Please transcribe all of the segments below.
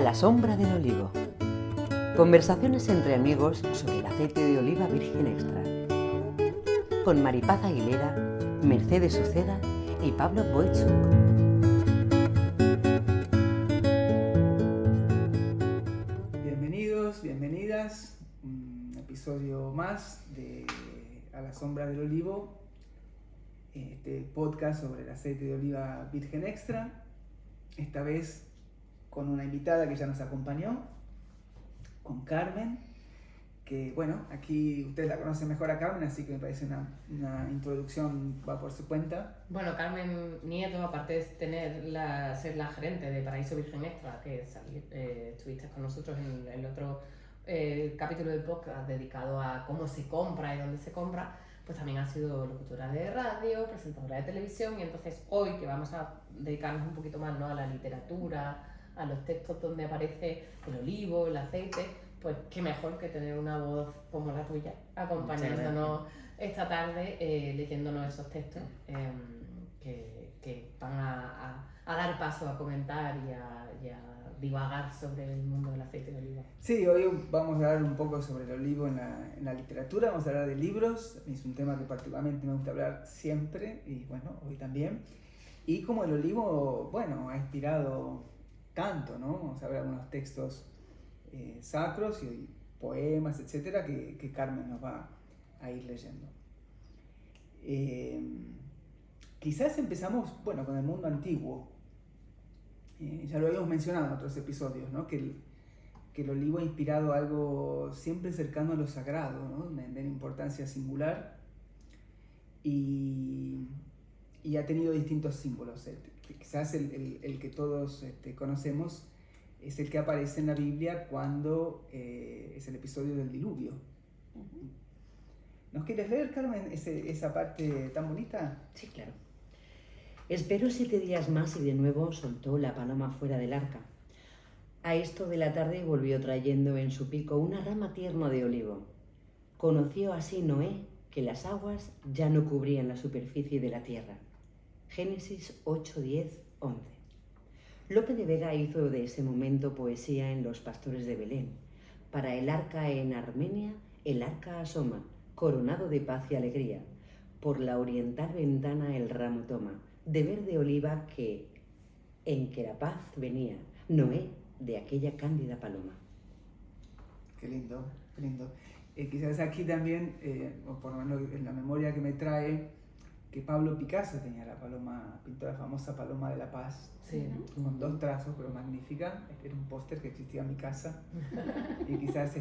la sombra del olivo. Conversaciones entre amigos sobre el aceite de oliva virgen extra. Con Maripaz Aguilera, Mercedes Uceda y Pablo Boitzuk. Bienvenidos, bienvenidas. Un episodio más de A la sombra del olivo. Este podcast sobre el aceite de oliva virgen extra. Esta vez con una invitada que ya nos acompañó, con Carmen, que bueno, aquí ustedes la conocen mejor a Carmen, así que me parece una introducción, va por su cuenta. Bueno, Carmen Nieto, aparte de ser la gerente de Paraíso Virgen Extra, que estuviste con nosotros en el otro capítulo del podcast dedicado a cómo se compra y dónde se compra, pues también ha sido locutora de radio, presentadora de televisión, y entonces hoy que vamos a dedicarnos un poquito más, ¿no?, a la literatura, a los textos donde aparece el olivo, el aceite, pues qué mejor que tener una voz como la tuya acompañándonos esta tarde, leyéndonos esos textos que van a dar paso a comentar y a divagar sobre el mundo del aceite de oliva. Sí, hoy vamos a hablar un poco sobre el olivo en la literatura, vamos a hablar de libros, es un tema que particularmente me gusta hablar siempre, y bueno, hoy también. Y como el olivo, bueno, ha inspirado tanto, ¿no? Vamos a ver algunos textos sacros y poemas, etcétera, que Carmen nos va a ir leyendo. Quizás empezamos, bueno, con el mundo antiguo. Ya lo habíamos mencionado en otros episodios, ¿no? Que el olivo ha inspirado algo siempre cercano a lo sagrado, ¿no? De importancia singular, y ha tenido distintos símbolos. Quizás el que todos conocemos es el que aparece en la Biblia cuando es el episodio del diluvio. ¿Nos quieres leer, Carmen, esa parte tan bonita? Sí, claro. Esperó 7 días más y de nuevo soltó la paloma fuera del arca. A esto de la tarde volvió trayendo en su pico una rama tierna de olivo. Conoció así Noé que las aguas ya no cubrían la superficie de la tierra. Génesis 8, 10, 11. Lope de Vega hizo de ese momento poesía en Los Pastores de Belén. Para el arca en Armenia, el arca asoma, coronado de paz y alegría. Por la oriental ventana el ramo toma, de verde oliva en que la paz venía, Noé de aquella cándida paloma. Qué lindo, qué lindo. Quizás aquí también, o por lo menos en la memoria que me trae, que Pablo Picasso tenía la paloma, pintó la famosa paloma de la paz, sí, con 2 trazos, pero magnífica. Era un póster que existía en mi casa. Y quizás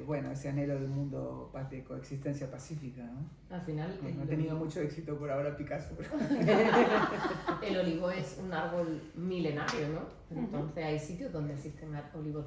bueno, ese anhelo de un mundo de coexistencia pacífica, ¿no? Al final No ha tenido mucho éxito por ahora Picasso, pero... el olivo es un árbol milenario, ¿no? Entonces hay sitios donde existen olivos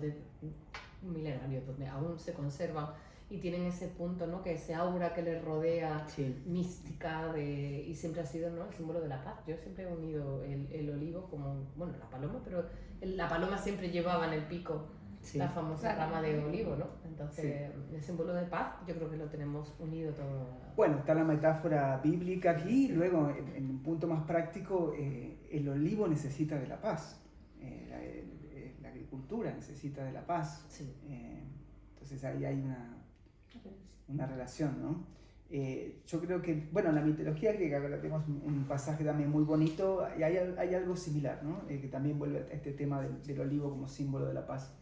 milenarios, donde aún se conservan y tienen ese punto, ¿no?, que ese aura que les rodea, sí, mística, y siempre ha sido, ¿no?, el símbolo de la paz. Yo siempre he unido el olivo como, bueno, la paloma, pero la paloma siempre llevaba en el pico, sí, la famosa rama de olivo, ¿no? Entonces, sí, el símbolo de paz yo creo que lo tenemos unido todo. Bueno, está la metáfora bíblica aquí, y luego en un punto más práctico, el olivo necesita de la paz, la agricultura necesita de la paz, sí. Entonces ahí hay una relación, ¿no? Yo creo que, bueno, en la mitología griega tenemos un pasaje también muy bonito, y hay algo similar, ¿no? Que también vuelve a este tema del olivo como símbolo de la paz.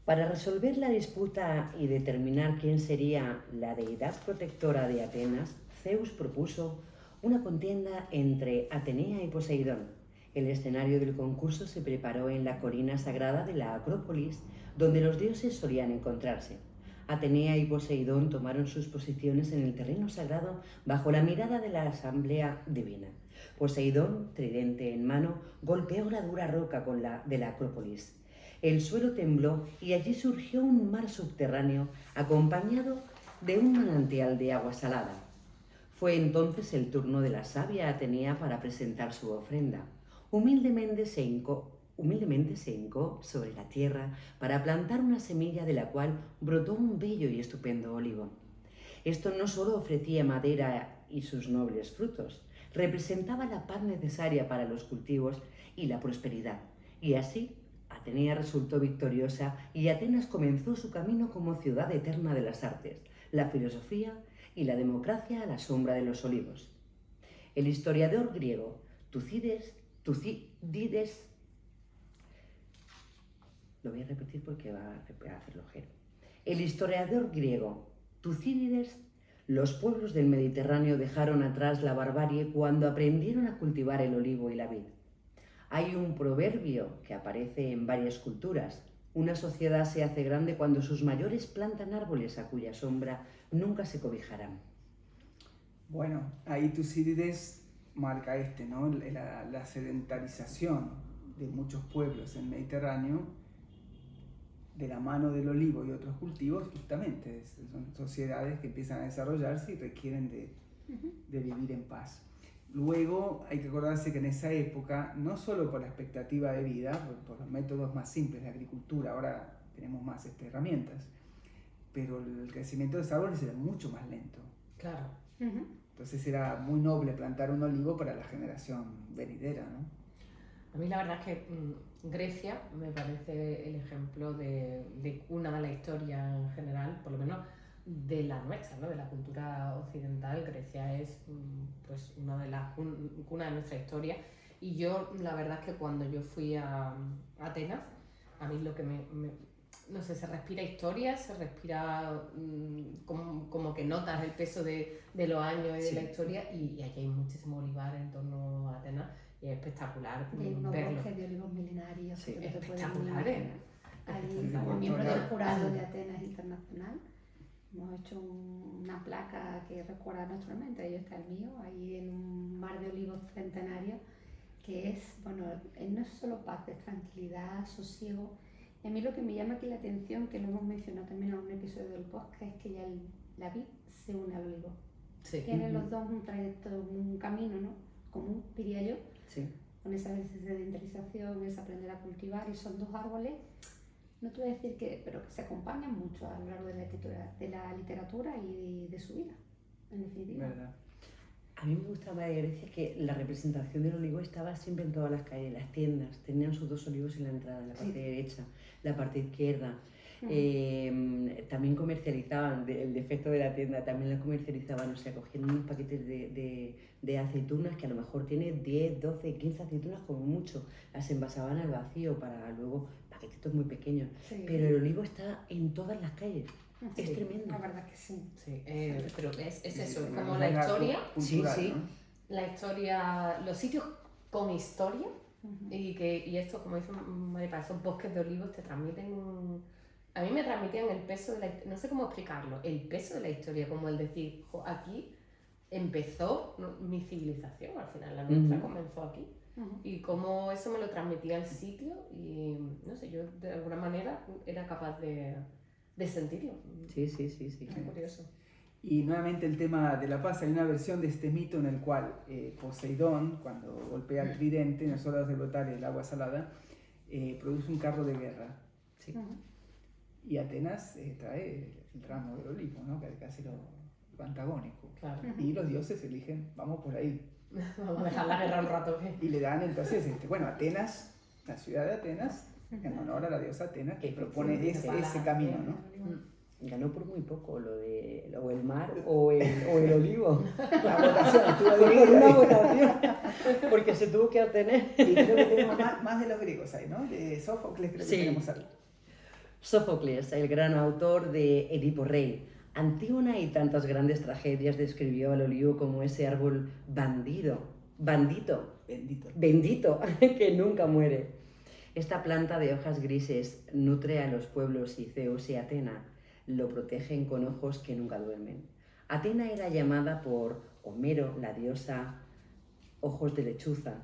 Para resolver la disputa y determinar quién sería la deidad protectora de Atenas, Zeus propuso una contienda entre Atenea y Poseidón. El escenario del concurso se preparó en la colina sagrada de la Acrópolis, donde los dioses solían encontrarse. Atenea y Poseidón tomaron sus posiciones en el terreno sagrado bajo la mirada de la asamblea divina. Poseidón, tridente en mano, golpeó la dura roca de la Acrópolis. El suelo tembló y allí surgió un mar subterráneo acompañado de un manantial de agua salada. Fue entonces el turno de la sabia Atenea para presentar su ofrenda. Humildemente se hincó sobre la tierra para plantar una semilla de la cual brotó un bello y estupendo olivo. Esto no solo ofrecía madera y sus nobles frutos, representaba la paz necesaria para los cultivos y la prosperidad, Y así, Atenea resultó victoriosa y Atenas comenzó su camino como ciudad eterna de las artes, la filosofía y la democracia a la sombra de los olivos. El historiador griego Tucídides, lo voy a repetir porque va a hacerlo Jero. El historiador griego Tucídides, los pueblos del Mediterráneo dejaron atrás la barbarie cuando aprendieron a cultivar el olivo y la vid. Hay un proverbio que aparece en varias culturas. Una sociedad se hace grande cuando sus mayores plantan árboles a cuya sombra nunca se cobijarán. Bueno, ahí Tucídides marca ¿no? La sedentarización de muchos pueblos en el Mediterráneo de la mano del olivo y otros cultivos, justamente son sociedades que empiezan a desarrollarse y requieren de vivir en paz. Luego hay que acordarse que en esa época, no solo por la expectativa de vida, por los métodos más simples de agricultura, ahora tenemos más herramientas, pero el crecimiento de los árboles era mucho más lento. Claro. Entonces era muy noble plantar un olivo para la generación venidera, ¿no? A mí la verdad es que Grecia me parece el ejemplo de cuna de la historia en general, por lo menos de la nuestra, ¿no? De la cultura occidental. Grecia es pues una de las cunas de nuestra historia, y yo la verdad es que cuando yo fui a Atenas, a mí lo que no sé, se respira historia, se respira como que notas el peso de los años y de la historia, y aquí hay muchísimo olivar en torno a Atenas, y es espectacular unos verlo. bosques de olivos milenarios, Sí, que no te puedes espectaculares. Ahí, como miembro del jurado de Atenas Internacional, hemos hecho una placa que recuerda a nuestro mente. Ahí está el mío, ahí en un mar de olivos centenarios, que es, bueno, no es solo paz, es tranquilidad, sosiego. Y a mí lo que me llama aquí la atención, que lo hemos mencionado también en un episodio del podcast, es que ya la vid se une al olivo. Sí. Tienen los dos un trayecto, un camino, ¿no? Común, diría yo. Sí. Con esa sedentarización, es aprender a cultivar, y son dos árboles, no te voy a decir que, pero que se acompañan mucho a lo largo de la literatura y de su vida, en definitiva. ¿Verdad? A mí me gustaba de Grecia que la representación del olivo estaba siempre en todas las calles, las tiendas, tenían sus dos olivos en la entrada, en la parte derecha, la parte izquierda. También comercializaban, el defecto de la tienda, también lo comercializaban, o sea, cogían unos paquetes de aceitunas que a lo mejor tiene 10, 12, 15 aceitunas como mucho, las envasaban al vacío para luego paquetitos muy pequeños, pero el olivo está en todas las calles. Sí, es tremendo. la verdad que sí. Sí, pero es eso, Una como la historia, cultural, sí. ¿no? la historia, los sitios con historia, y esto, como dice Maripa, esos bosques de olivos te transmiten a mí me transmitían el peso de no sé cómo explicarlo, el peso de la historia, como el decir, aquí empezó mi civilización, al final la nuestra comenzó aquí, y cómo eso me lo transmitía el sitio, y no sé, yo de alguna manera era capaz de sentirlo. Sí. Es curioso. Y nuevamente el tema de la paz, hay una versión de este mito en el cual Poseidón, cuando golpea el tridente, no solo hace brotar el agua salada, produce un carro de guerra. Sí. Y Atenas trae el ramo del olivo, ¿no? Casi lo antagónico. Claro. Y los dioses eligen, vamos por ahí. Vamos a dejar la guerra un rato. Y le dan entonces, Atenas, la ciudad de Atenas, en honor a la diosa Atenas, que propone ese camino, ¿no? Ganó por muy poco o el mar o el olivo. La votación estuvo Fue por dividida. una votación, porque se tuvo que obtener. Y creo que tenemos más de los griegos ahí, ¿no? De Sófocles creo que Sí. tenemos algo. Sófocles, el gran autor de Edipo Rey. Antígona y tantas grandes tragedias describió al olivo como ese árbol bendito, que nunca muere. Esta planta de hojas grises nutre a los pueblos, y Zeus y Atena lo protegen con ojos que nunca duermen. Atena era llamada por Homero, la diosa ojos de lechuza,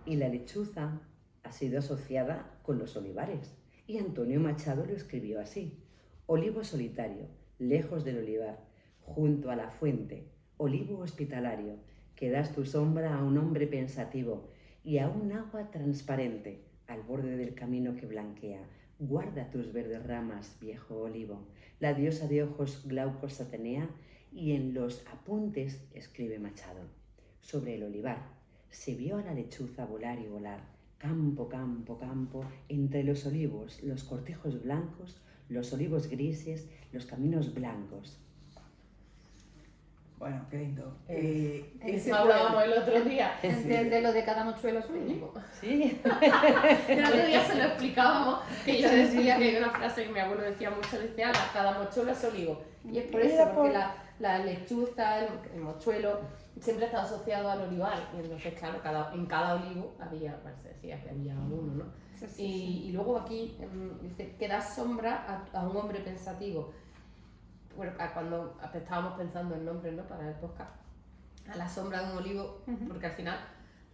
y la lechuza ha sido asociada con los olivares. Y Antonio Machado lo escribió así: olivo solitario, lejos del olivar, junto a la fuente, olivo hospitalario, que das tu sombra a un hombre pensativo y a un agua transparente al borde del camino que blanquea. Guarda tus verdes ramas, viejo olivo. La diosa de ojos glaucos Atenea, y en los apuntes escribe Machado. Sobre el olivar se vio a la lechuza volar y volar, campo, campo, campo, entre los olivos, los cortijos blancos, los olivos grises, los caminos blancos. Bueno, qué lindo. Eso hablábamos el otro día. De lo de cada mochuelo es un olivo. Sí. El otro día se lo explicábamos, que yo decía que hay una frase que mi abuelo decía mucho, decía, cada mochuelo es olivo. Y es por eso, porque la lechuza, el mochuelo, siempre está asociado al olivar. Y entonces, claro, en cada olivo había, bueno, se decía que había uno, ¿no? Y luego aquí dice que da sombra a un hombre pensativo. Bueno, cuando estábamos pensando en nombres, ¿no?, para el podcast, a la sombra de un olivo, porque al final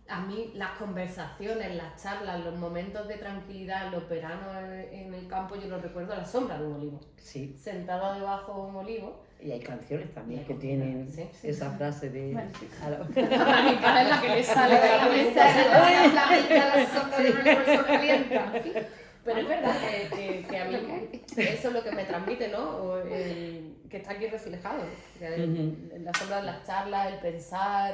a mí las conversaciones, las charlas, los momentos de tranquilidad, los veranos en el campo, yo los recuerdo a la sombra de un olivo. Sí. Sentada debajo de un olivo. Y hay canciones también que tienen esa frase de... Bueno, sí. A mi cara es la que le sale de la la sombra de un olivo, el sol calienta. Pero es verdad que a mí eso es lo que me transmite, ¿no? Que está aquí reflejado. La sombra de las charlas, el pensar,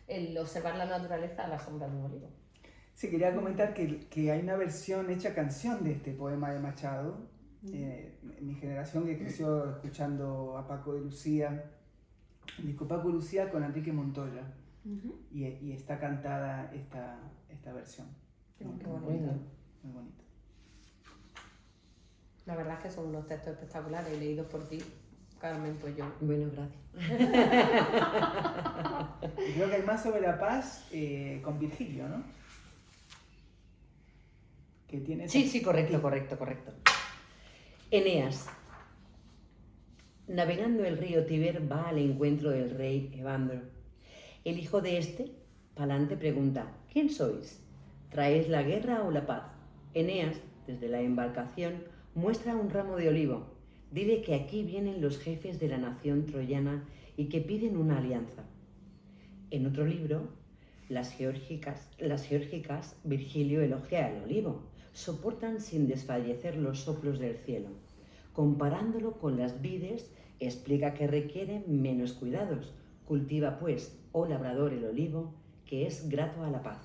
el observar la naturaleza a la sombra de un olivo. Sí, quería comentar que hay una versión hecha canción de este poema de Machado. Mi generación que creció escuchando a Paco de Lucía, el disco Paco de Lucía con Enrique Montoya. Y está cantada esta versión. Qué bonito. Muy bonito. La verdad es que son unos textos espectaculares, leídos por ti, Carmen Pueyo. Bueno, gracias. Y creo que hay más sobre la paz con Virgilio, ¿no? Que tiene Sí, correcto. Eneas. Navegando el río Tíber va al encuentro del rey Evandro. El hijo de este, Palante, pregunta: ¿quién sois? ¿Traéis la guerra o la paz? Eneas, desde la embarcación, muestra un ramo de olivo. Dile que aquí vienen los jefes de la nación troyana y que piden una alianza. En otro libro, las geórgicas, Virgilio elogia el olivo. Soportan sin desfallecer los soplos del cielo. Comparándolo con las vides, explica que requieren menos cuidados. Cultiva, pues, oh labrador, el olivo, que es grato a la paz.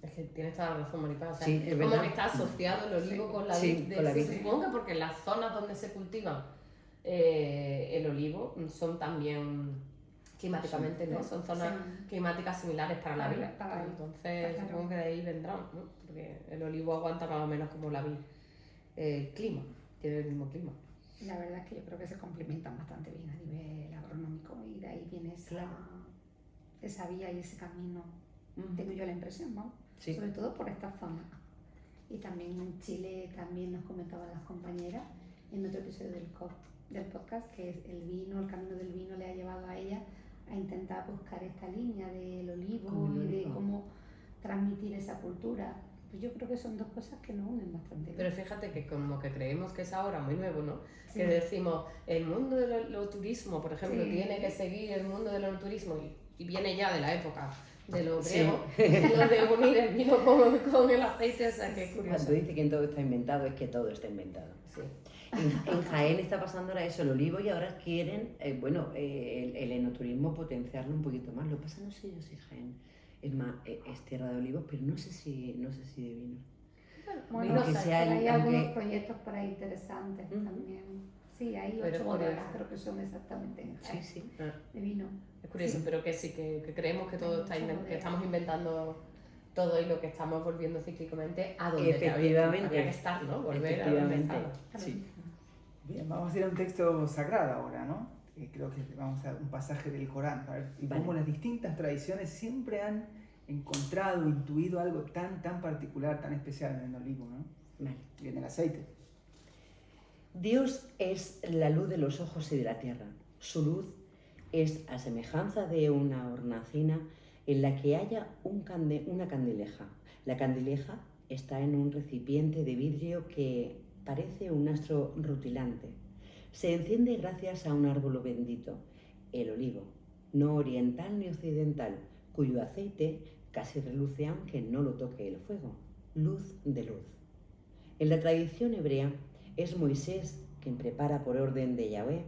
Es que tienes toda la razón, Maripaz. O sea, Sí, es como verdad. que está asociado el olivo con la Sí, vid. con la vid. Supongo que porque las zonas donde se cultivan el olivo son también climáticamente, ¿no? Son zonas climáticas similares para la vid. Entonces supongo que de ahí vendrá, ¿no? Porque el olivo aguanta más o menos como la vid. El clima, tiene el mismo clima. La verdad es que yo creo que se complementan bastante bien a nivel agronómico y de ahí viene esa vía y ese camino. Tengo yo la impresión, ¿no? Sí. Sobre todo por esta zona. Y también en Chile también nos comentaban las compañeras en otro episodio del podcast que el vino, el camino del vino le ha llevado a ella a intentar buscar esta línea del olivo y de cómo transmitir esa cultura. Pues yo creo que son dos cosas que nos unen bastante. Pero fíjate que como que creemos que es ahora muy nuevo, ¿no? Sí. Que decimos, el mundo del turismo, por ejemplo, tiene que seguir el mundo del turismo y viene ya de la época de los griegos, lo de unir el vino con el aceite, o sea, que es curioso. Cuando dice que todo está inventado, es que todo está inventado. Sí. En Jaén está pasando ahora eso, el olivo, y ahora quieren, el enoturismo potenciarlo un poquito más. Lo que pasa, no sé yo si Jaén es tierra de olivos, pero no sé si de vino. Bueno, hay algunos proyectos por ahí interesantes también. Sí, hay 8 bodegas, creo que son exactamente de vino. Es curioso, pero que sí, que creemos que todo que estamos inventando todo y lo que estamos volviendo cíclicamente a donde había que estar, ¿no? Volver a donde estaba. Sí. Bien, vamos a ir a un texto sagrado ahora, ¿no? Creo que vamos a un pasaje del Corán, a ver cómo las distintas tradiciones siempre han encontrado, intuido algo tan particular, tan especial en el olivo, ¿no? Vale. Y en el aceite. Dios es la luz de los ojos y de la tierra. Su luz es a semejanza de una hornacina en la que haya una candileja. La candileja está en un recipiente de vidrio que parece un astro rutilante. Se enciende gracias a un árbol bendito, el olivo, no oriental ni occidental, cuyo aceite casi reluce aunque no lo toque el fuego. Luz de luz. En la tradición hebrea es Moisés quien prepara por orden de Yahvé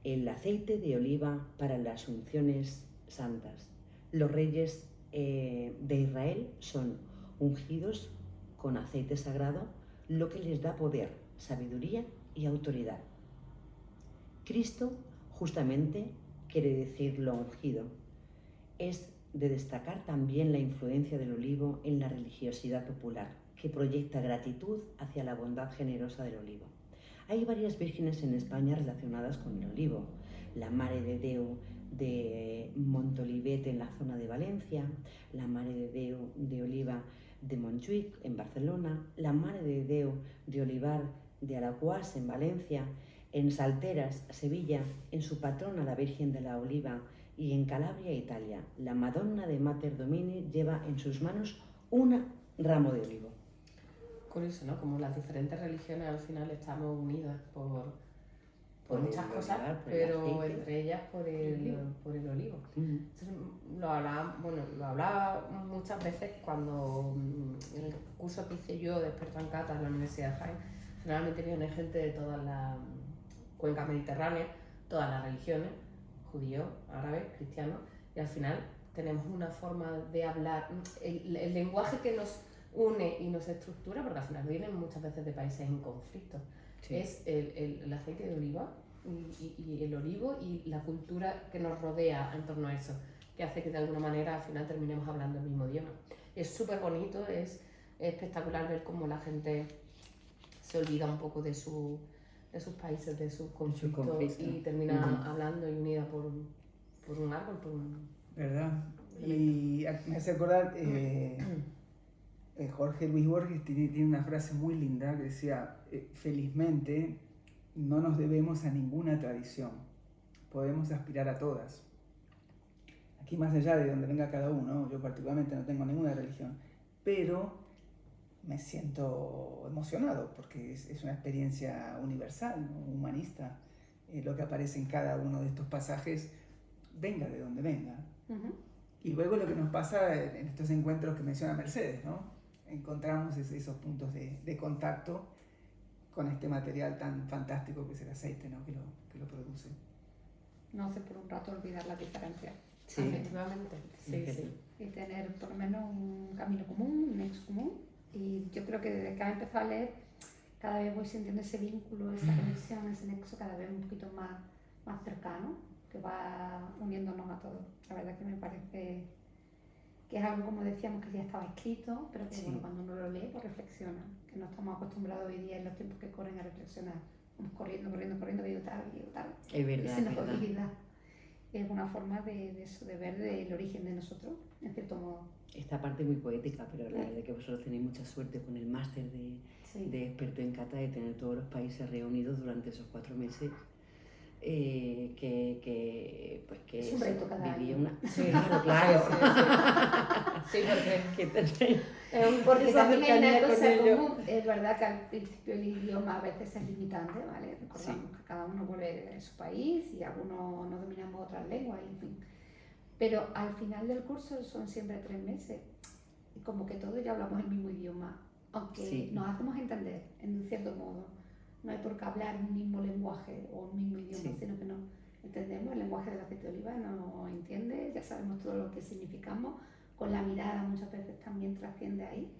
el aceite de oliva para las unciones santas. Los reyes de Israel son ungidos con aceite sagrado, lo que les da poder, sabiduría y autoridad. Cristo justamente quiere decir lo ungido. Es de destacar también la influencia del olivo en la religiosidad popular, que proyecta gratitud hacia la bondad generosa del olivo. Hay varias vírgenes en España relacionadas con el olivo. La Mare de Déu de Montolivet en la zona de Valencia, la Mare de Déu de Oliva de Montjuïc en Barcelona, la Mare de Déu de Olivar de Alaquàs en Valencia, en Salteras, Sevilla, en su patrona la Virgen de la Oliva, y en Calabria, Italia, la Madonna de Mater Domini lleva en sus manos un ramo de olivo. Curioso, ¿no? Como las diferentes religiones al final estamos unidas por muchas cosas, pero entre ellas por el olivo. Entonces, lo hablaba muchas veces cuando en el curso que hice yo de experto en cata en la Universidad de Jaén, generalmente viene gente de todas las cuencas mediterráneas, todas las religiones, judíos, árabes, cristianos, y al final tenemos una forma de hablar, el lenguaje que nos une y nos estructura, porque al final vienen muchas veces de países en conflicto, sí. Es el aceite de oliva y el olivo y la cultura que nos rodea en torno a eso, que hace que de alguna manera al final terminemos hablando el mismo idioma. Es súper bonito, es espectacular ver cómo la gente se olvida un poco de sus países, de sus conflictos y termina hablando y unida por un árbol, por un... ¿Verdad? Y me hace acordar, Jorge Luis Borges tiene una frase muy linda que decía, felizmente no nos debemos a ninguna tradición, podemos aspirar a todas. Aquí más allá de donde venga cada uno, yo particularmente no tengo ninguna religión, pero me siento emocionado porque es una experiencia universal, ¿no? Humanista. Lo que aparece en cada uno de estos pasajes, venga de donde venga. Y luego lo que nos pasa en estos encuentros que menciona Mercedes, ¿no? Encontramos esos puntos de contacto con este material tan fantástico que es el aceite, ¿no? que lo produce. No hace por un rato olvidar la diferencia. Sí, efectivamente. Sí. Y tener por lo menos un camino común, un nexo común. Y yo creo que desde que he empezado a leer, cada vez voy sintiendo ese vínculo, esa conexión, ese nexo cada vez un poquito más cercano, que va uniéndonos a todos. La verdad que me parece que es algo, como decíamos, que ya estaba escrito, pero que bueno, cuando uno lo lee, pues reflexiona. Que no estamos acostumbrados hoy día en los tiempos que corren a reflexionar. Vamos corriendo, digo tal. Es verdad, y se nos olvida. Es una forma de ver el origen de nosotros, en cierto modo. Esta parte muy poética, pero la verdad es que vosotros tenéis mucha suerte con el máster de experto en cata, de tener todos los países reunidos durante esos 4 meses. Que es un reto cada año. Sí, claro. Sí, porque también hay una cosa común. Es verdad que al principio el idioma a veces es limitante, ¿vale? Recordamos que cada uno vuelve de su país y algunos no dominamos otras lenguas, en fin. Pero al final del curso son siempre 3 meses y como que todos ya hablamos el mismo idioma, aunque nos hacemos entender en cierto modo. No hay por qué hablar un mismo lenguaje o un mismo idioma, sino que no entendemos el lenguaje del aceite de oliva, no entiende, ya sabemos todo lo que significamos, con la mirada muchas veces también trasciende ahí.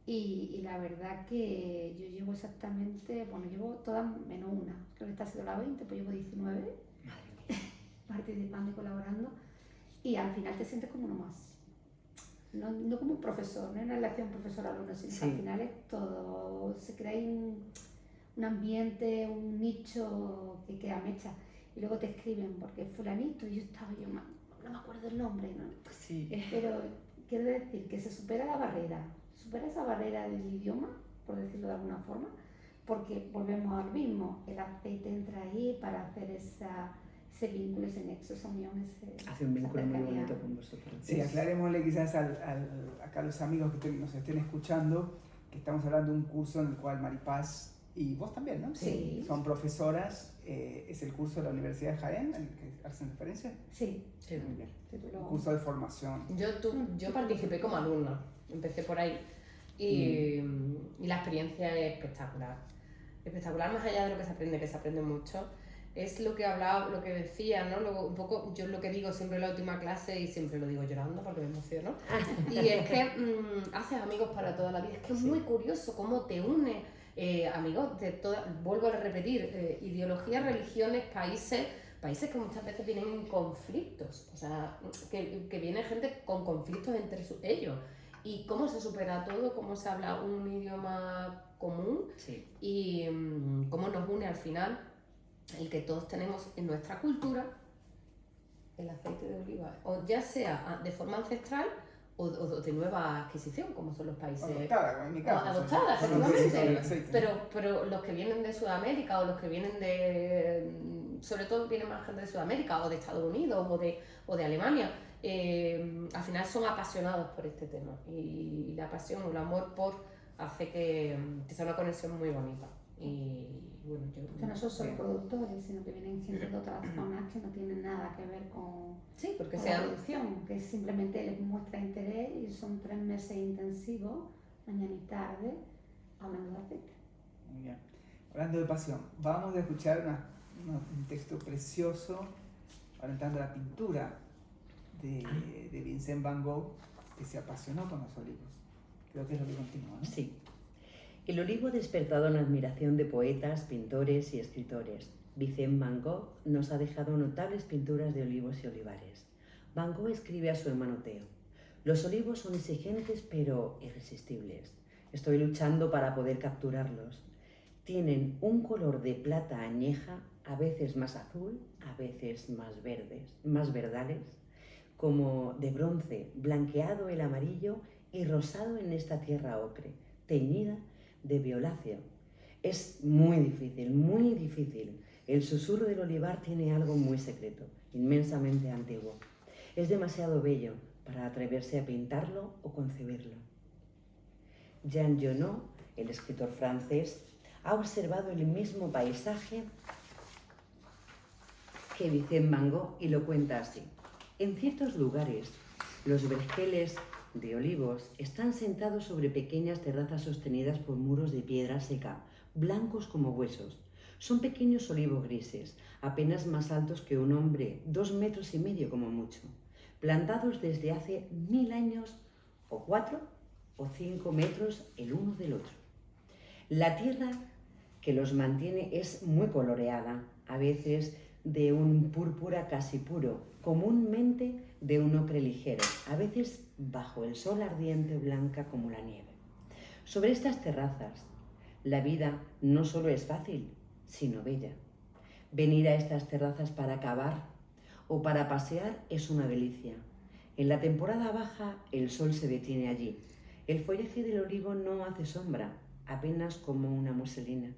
Y la verdad que yo llevo exactamente, llevo todas menos una, creo que esta ha sido la 20, pues llevo 19 participando y colaborando. Y al final te sientes como uno más. No como un profesor, no es una relación profesor-alumno, sino que al final es todo, se crea un ambiente, un nicho que queda mecha. Y luego te escriben, porque fulanito, y yo no me acuerdo el nombre, ¿no? Sí. Pero quiero decir que se supera esa barrera del idioma, por decirlo de alguna forma, porque volvemos al mismo, el aceite entra ahí para hacer ese vínculo, ese nexo, esa unión, hace un vínculo muy bonito con vosotros. Sí, aclarémosle quizás acá a los amigos que nos estén escuchando que estamos hablando de un curso en el cual Maripaz y vos también, ¿no? Sí. Son profesoras, es el curso de la Universidad de Jaén, el que hacen referencia. Sí. Muy bien. Un curso de formación. Yo participé como alumna, empecé por ahí y la experiencia es espectacular. Espectacular más allá de lo que se aprende mucho. es lo que hablaba, lo que decía, ¿no? Luego, un poco, yo lo que digo siempre en la última clase y siempre lo digo llorando porque me emociono, y es que haces amigos para toda la vida. Es que es muy curioso cómo te une amigos de todas, vuelvo a repetir, ideologías, religiones, países que muchas veces vienen en conflictos, o sea, que viene gente con conflictos entre ellos. Y cómo se supera todo, cómo se habla un idioma común y cómo nos une al final el que todos tenemos en nuestra cultura el aceite de oliva, o ya sea de forma ancestral o de nueva adquisición, como son los países. Adoptada, en mi caso. Adoptada, efectivamente. Pero los que vienen de Sudamérica o los que vienen sobre todo viene más gente de Sudamérica o de Estados Unidos o de Alemania, al final son apasionados por este tema y la pasión o el amor hace que sea una conexión muy bonita. Y bueno, que no son solo productores, sino que vienen gente de otras zonas que no tienen nada que ver con, porque con la producción, que simplemente les muestra interés y son 3 meses intensivos, mañana y tarde, hablando de aceite. Muy bien. Hablando de pasión, vamos a escuchar un texto precioso orientando la pintura de Vincent Van Gogh, que se apasionó con los olivos. Creo que es lo que continúa, ¿no? Sí. El olivo ha despertado una admiración de poetas, pintores y escritores. Vincent Van Gogh nos ha dejado notables pinturas de olivos y olivares. Van Gogh escribe a su hermano Theo: los olivos son exigentes pero irresistibles. Estoy luchando para poder capturarlos. Tienen un color de plata añeja, a veces más azul, a veces más verdales, como de bronce, blanqueado el amarillo y rosado en esta tierra ocre, teñida de violáceo. Es muy difícil. El susurro del olivar tiene algo muy secreto, inmensamente antiguo. Es demasiado bello para atreverse a pintarlo o concebirlo. Jean Genot, el escritor francés, ha observado el mismo paisaje que Vincent Van Gogh y lo cuenta así: en ciertos lugares, los vergeles de olivos están sentados sobre pequeñas terrazas sostenidas por muros de piedra seca, blancos como huesos. Son pequeños olivos grises, apenas más altos que un hombre, 2,5 metros como mucho, plantados desde hace 1000 años, o 4 o 5 metros el uno del otro. La tierra que los mantiene es muy coloreada, a veces de un púrpura casi puro, comúnmente de un ocre ligero, a veces bajo el sol ardiente blanca como la nieve. Sobre estas terrazas, la vida no solo es fácil, sino bella. Venir a estas terrazas para cavar o para pasear es una delicia. En la temporada baja, el sol se detiene allí. El follaje del olivo no hace sombra, apenas como una muselina.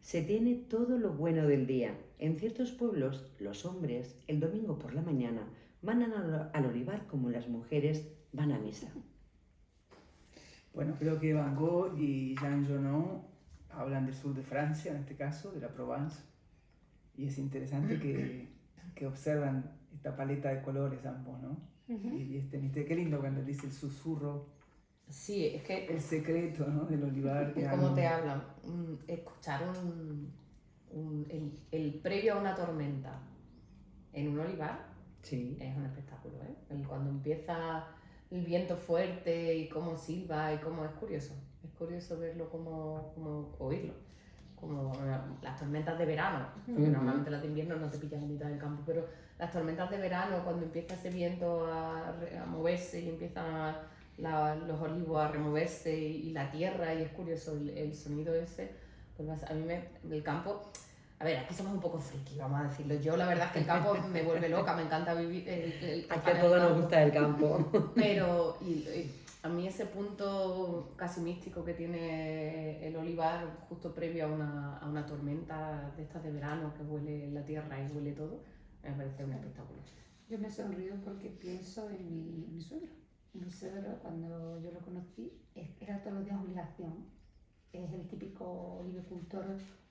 Se tiene todo lo bueno del día. En ciertos pueblos, los hombres, el domingo por la mañana, van al olivar como las mujeres van a misa. Bueno, creo que Van Gogh y Jean Genot hablan del sur de Francia, en este caso, de la Provence, y es interesante que observan esta paleta de colores ambos, ¿no? Y qué lindo cuando dice el susurro. Sí, es que el secreto, ¿no?, del olivar. Es como te hablan. Escuchar el previo a una tormenta en un olivar es un espectáculo, ¿eh? Cuando empieza el viento fuerte y cómo silba y cómo es curioso verlo, como oírlo. Como las tormentas de verano, normalmente las de invierno no te pillan en mitad del campo, pero las tormentas de verano, cuando empieza ese viento a moverse y empiezan los olivos a removerse y la tierra, y es curioso el sonido ese, pues a mí el campo, a ver, aquí somos un poco friki, vamos a decirlo. Yo la verdad es que el campo me vuelve loca, me encanta vivir Aquí a todos nos gusta el campo. Pero a mí ese punto casi místico que tiene el olivar justo previo a una tormenta de estas de verano, que huele la tierra y huele todo, me parece un espectáculo. Yo me sonrío porque pienso en mi suegro. Mi suegro, cuando yo lo conocí, era todos los días obligación. Es el típico olivicultor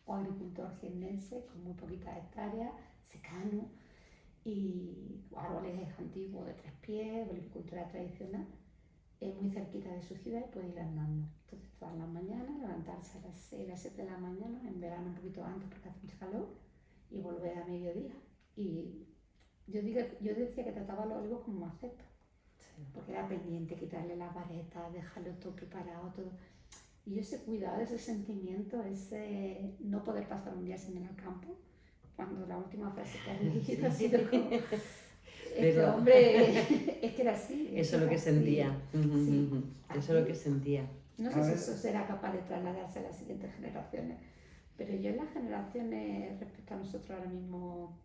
o agricultor jiennense con muy poquitas hectáreas, secano, y árboles antiguos de 3 pies, olivicultura tradicional, muy cerquita de su ciudad y puede ir andando. Entonces todas las mañanas, levantarse a las 6, a las 7 de la mañana, en verano un poquito antes porque hace mucho calor, y volver a mediodía. Y yo decía que trataba los olivos como macetas, porque era pendiente quitarle las varetas, dejarlo todo preparado, todo. Y ese cuidado, ese sentimiento, ese no poder pasar un día sin ir al campo, cuando la última frase que has leído ha sido como, este hombre, es que era así. Eso es lo que sentía. Sí. Eso es lo que sentía. No sé si eso será capaz de trasladarse a las siguientes generaciones, pero yo en las generaciones, respecto a nosotros ahora mismo,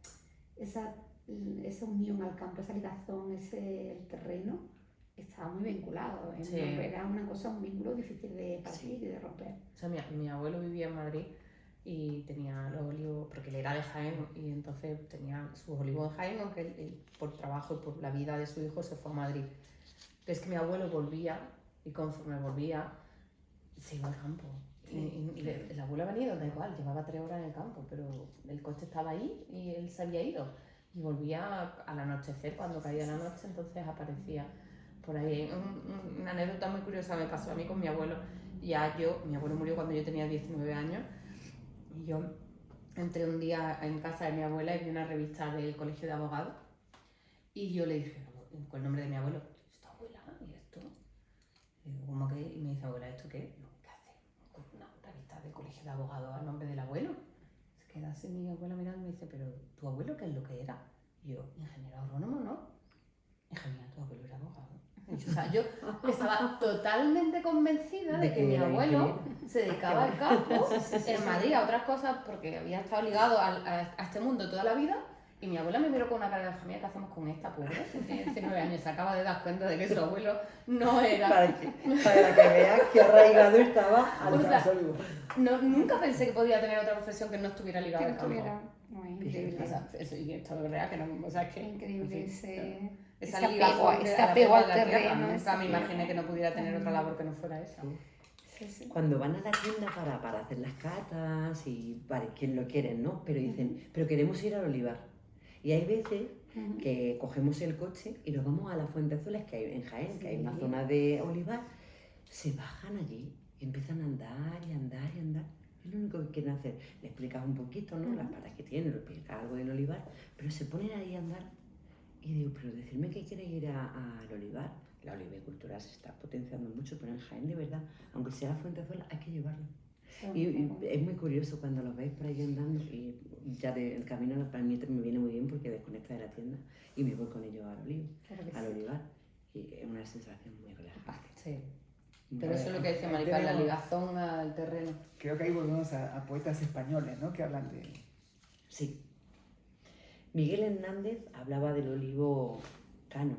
esa unión al campo, esa ligación, el terreno, estaba muy vinculado. Sí. Era una cosa, un vínculo difícil de partir y de romper. O sea, mi abuelo vivía en Madrid y tenía los olivos, porque él era de Jaén y entonces tenía sus olivos en Jaén, aunque él, por trabajo y por la vida de su hijo se fue a Madrid. Pero es que mi abuelo volvía y conforme volvía se iba al campo. Y el abuelo ha venido, da igual, llevaba 3 horas en el campo, pero el coche estaba ahí y él se había ido. Y volvía al anochecer, cuando caía la noche, entonces aparecía por ahí. Una anécdota muy curiosa me pasó a mí con mi abuelo. Mi abuelo murió cuando yo tenía 19 años y yo entré un día en casa de mi abuela y vi una revista del Colegio de Abogados y yo le dije, con el nombre de mi abuelo, ¿esto abuela? ¿Y esto? Y digo, ¿cómo que? Y me dice, abuela, ¿esto qué? Y yo, ¿qué hace una revista del Colegio de Abogados al nombre del abuelo? Se queda así mi abuela mirando y me dice, ¿pero tu abuelo qué es lo que era? Y yo, ingeniero agrónomo, ¿no? Hija mía, tu abuelo era abogado. O sea, yo estaba totalmente convencida de que mi abuelo se dedicaba al campo en Madrid a otras cosas porque había estado ligado a este mundo toda la vida. Y mi abuela me miró con una cara de familia, ¿qué hacemos con esta pobre? Tiene 19 años, se acaba de dar cuenta de que su abuelo no era... Para que veas qué arraigado estaba al campo. Nunca pensé que podía tener otra profesión que no estuviera ligada al campo. Muy increíble. O sea, eso, y esto es verdad que no... O sea, es que, increíble ese apego al terreno. Nunca me imaginé que no pudiera tener otra labor que no fuera esa. Sí. Cuando van a la tienda para hacer las catas y vale, quien lo quieren, ¿no? Pero dicen, pero queremos ir al olivar. Y hay veces que cogemos el coche y nos vamos a las Fuentezuelas que hay en Jaén, que hay una zona de olivar, se bajan allí y empiezan a andar y andar y andar. Es lo único que quieren hacer. Le explicas un poquito, ¿no? Las patas que tienen, le explicas algo del olivar, pero se ponen ahí a andar. Y digo, pero decirme que quiere ir al olivar. La olivicultura se está potenciando mucho, pero en Jaén, de verdad, aunque sea la Fuentezuela, hay que llevarlo. Y es muy curioso cuando los veis por ahí andando y ya del camino para mí me viene muy bien porque desconecta de la tienda y me voy con ellos al olivar y es una sensación muy relajante. Sí. Pero eso es lo que decía Maripaz, la ligazón al terreno. Creo que ahí volvemos a poetas españoles, ¿no? Que hablan de... Sí. Miguel Hernández hablaba del olivo cano.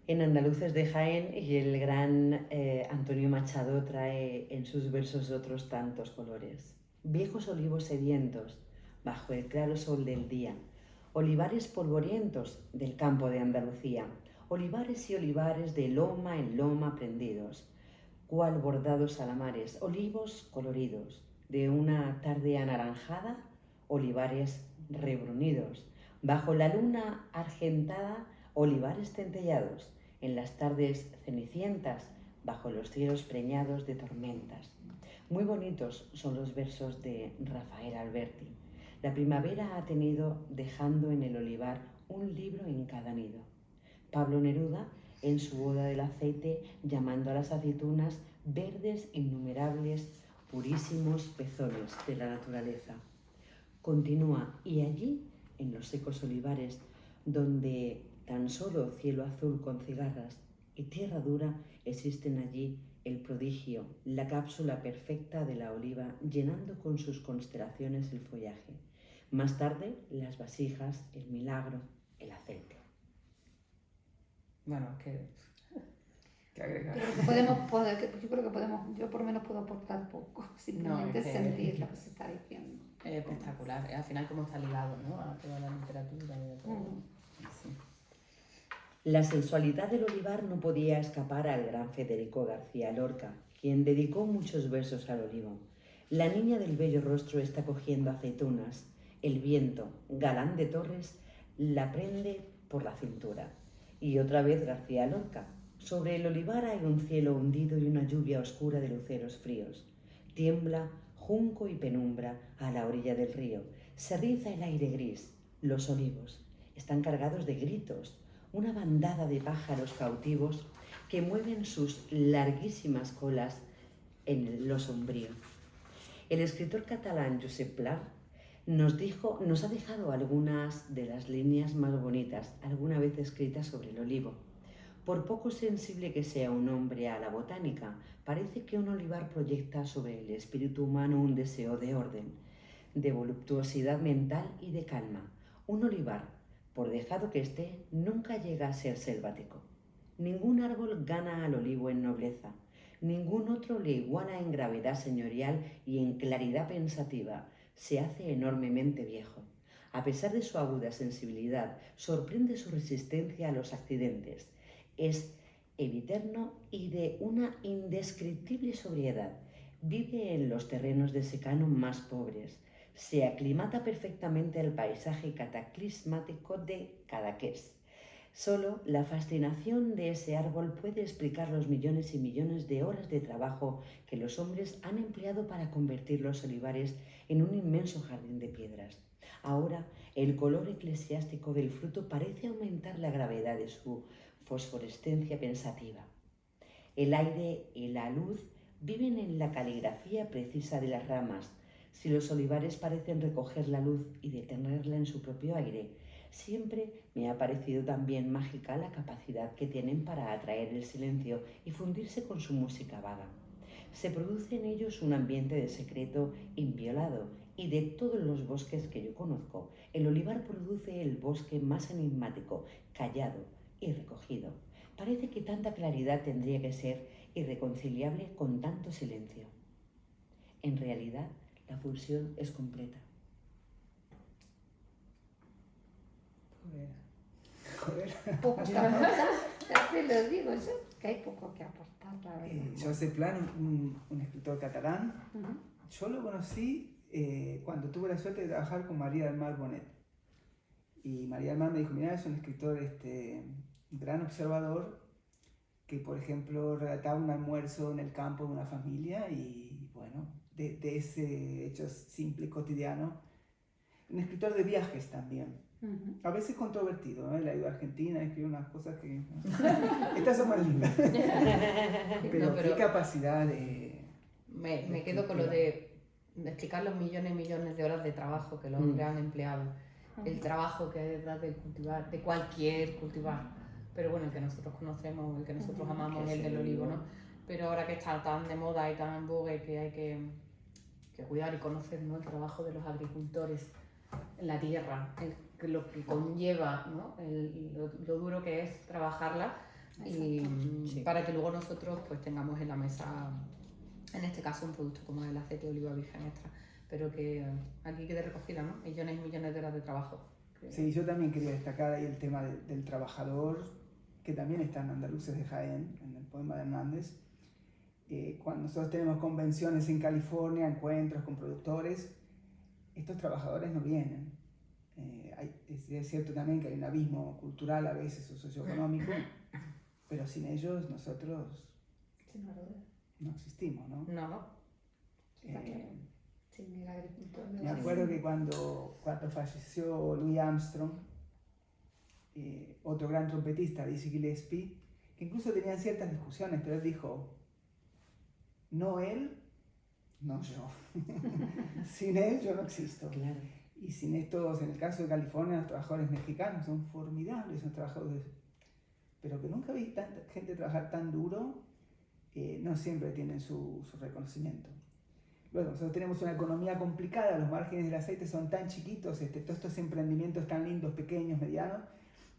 En Andaluces de Jaén y el gran Antonio Machado trae en sus versos otros tantos colores. Viejos olivos sedientos, bajo el claro sol del día, olivares polvorientos del campo de Andalucía, olivares y olivares de loma en loma prendidos, cual bordados alamares, olivos coloridos, de una tarde anaranjada, olivares rebrunidos, bajo la luna argentada, olivares centellados, en las tardes cenicientas, bajo los cielos preñados de tormentas. Muy bonitos son los versos de Rafael Alberti. La primavera ha tenido dejando en el olivar un libro en cada nido. Pablo Neruda, en su Oda del aceite, llamando a las aceitunas verdes innumerables, purísimos pezones de la naturaleza. Continúa, y allí, en los secos olivares, donde tan solo cielo azul con cigarras y tierra dura, existen allí el prodigio, la cápsula perfecta de la oliva, llenando con sus constelaciones el follaje. Más tarde, las vasijas, el milagro, el aceite. Bueno, ¿Qué agregar? Yo creo que podemos, yo por lo menos puedo aportar poco, simplemente sentir lo que se está diciendo. Es espectacular, al final cómo está ligado, ¿no? A toda la literatura y de todo. Sí. La sensualidad del olivar no podía escapar al gran Federico García Lorca, quien dedicó muchos versos al olivo. La niña del bello rostro está cogiendo aceitunas. El viento, galán de Torres, la prende por la cintura. Y otra vez García Lorca. Sobre el olivar hay un cielo hundido y una lluvia oscura de luceros fríos. Tiembla junco y penumbra a la orilla del río. Se riza el aire gris. Los olivos están cargados de gritos, una bandada de pájaros cautivos que mueven sus larguísimas colas en lo sombrío. El escritor catalán Josep Pla nos ha dejado algunas de las líneas más bonitas alguna vez escritas sobre el olivo. Por poco sensible que sea un hombre a la botánica, parece que un olivar proyecta sobre el espíritu humano un deseo de orden, de voluptuosidad mental y de calma. Un olivar, por dejado que esté, nunca llega a ser selvático. Ningún árbol gana al olivo en nobleza, ningún otro le iguala en gravedad señorial y en claridad pensativa. Se hace enormemente viejo. A pesar de su aguda sensibilidad, sorprende su resistencia a los accidentes. Es eviterno y de una indescriptible sobriedad. Vive en los terrenos de secano más pobres. Se aclimata perfectamente al paisaje cataclismático de Cadaqués. Solo la fascinación de ese árbol puede explicar los millones y millones de horas de trabajo que los hombres han empleado para convertir los olivares en un inmenso jardín de piedras. Ahora, el color eclesiástico del fruto parece aumentar la gravedad de su fosforescencia pensativa. El aire y la luz viven en la caligrafía precisa de las ramas. Si los olivares parecen recoger la luz y detenerla en su propio aire, siempre me ha parecido también mágica la capacidad que tienen para atraer el silencio y fundirse con su música vaga. Se produce en ellos un ambiente de secreto inviolado, y de todos los bosques que yo conozco, el olivar produce el bosque más enigmático, callado y recogido. Parece que tanta claridad tendría que ser irreconciliable con tanto silencio. En realidad, la fusión es completa. Joder. Poco que aportar, ya te lo digo, yo, que hay poco que aportar, la verdad. Josep Pla, un escritor catalán, yo lo conocí cuando tuve la suerte de trabajar con María del Mar Bonet. Y María del Mar me dijo, mira, es un escritor gran observador, que por ejemplo relataba un almuerzo en el campo de una familia y bueno, de ese hecho simple y cotidiano. Un escritor de viajes también. A veces controvertido, ¿no? Él ha ido a Argentina y escribe unas cosas que... Estas son más lindas. pero qué capacidad de... Me quedo con lo de explicar los millones y millones de horas de trabajo que los hombres han empleado. El trabajo que hay detrás del cultivar, de cualquier cultivar. Pero bueno, el que nosotros conocemos, el que nosotros amamos es el del olivo, ¿no? Pero ahora que está tan de moda y tan en vogue, que hay que cuidar y conocer, ¿no? El trabajo de los agricultores en la tierra, lo que conlleva, ¿no? Lo duro que es trabajarla y para que luego nosotros pues tengamos en la mesa, en este caso, un producto como el aceite de oliva virgen extra, pero que aquí quede recogida, ¿no? Millones y millones de horas de trabajo. Sí, yo también quería destacar ahí el tema del trabajador, que también está en Andaluces de Jaén, en el poema de Hernández. Cuando nosotros tenemos convenciones en California, encuentros con productores, estos trabajadores no vienen. Es cierto también que hay un abismo cultural a veces o socioeconómico, pero sin ellos nosotros no existimos, ¿no? No. Sin el agricultor. Me acuerdo que cuando falleció Louis Armstrong, otro gran trompetista, Dizzy Gillespie, que incluso tenían ciertas discusiones, pero él dijo, no él, no yo. Sin él yo no existo. Claro. Y sin estos, en el caso de California, los trabajadores mexicanos son formidables, son trabajadores, pero que nunca vi tanta gente trabajar tan duro, no siempre tienen su reconocimiento. Luego, nosotros tenemos una economía complicada, los márgenes del aceite son tan chiquitos, todos estos emprendimientos tan lindos, pequeños, medianos,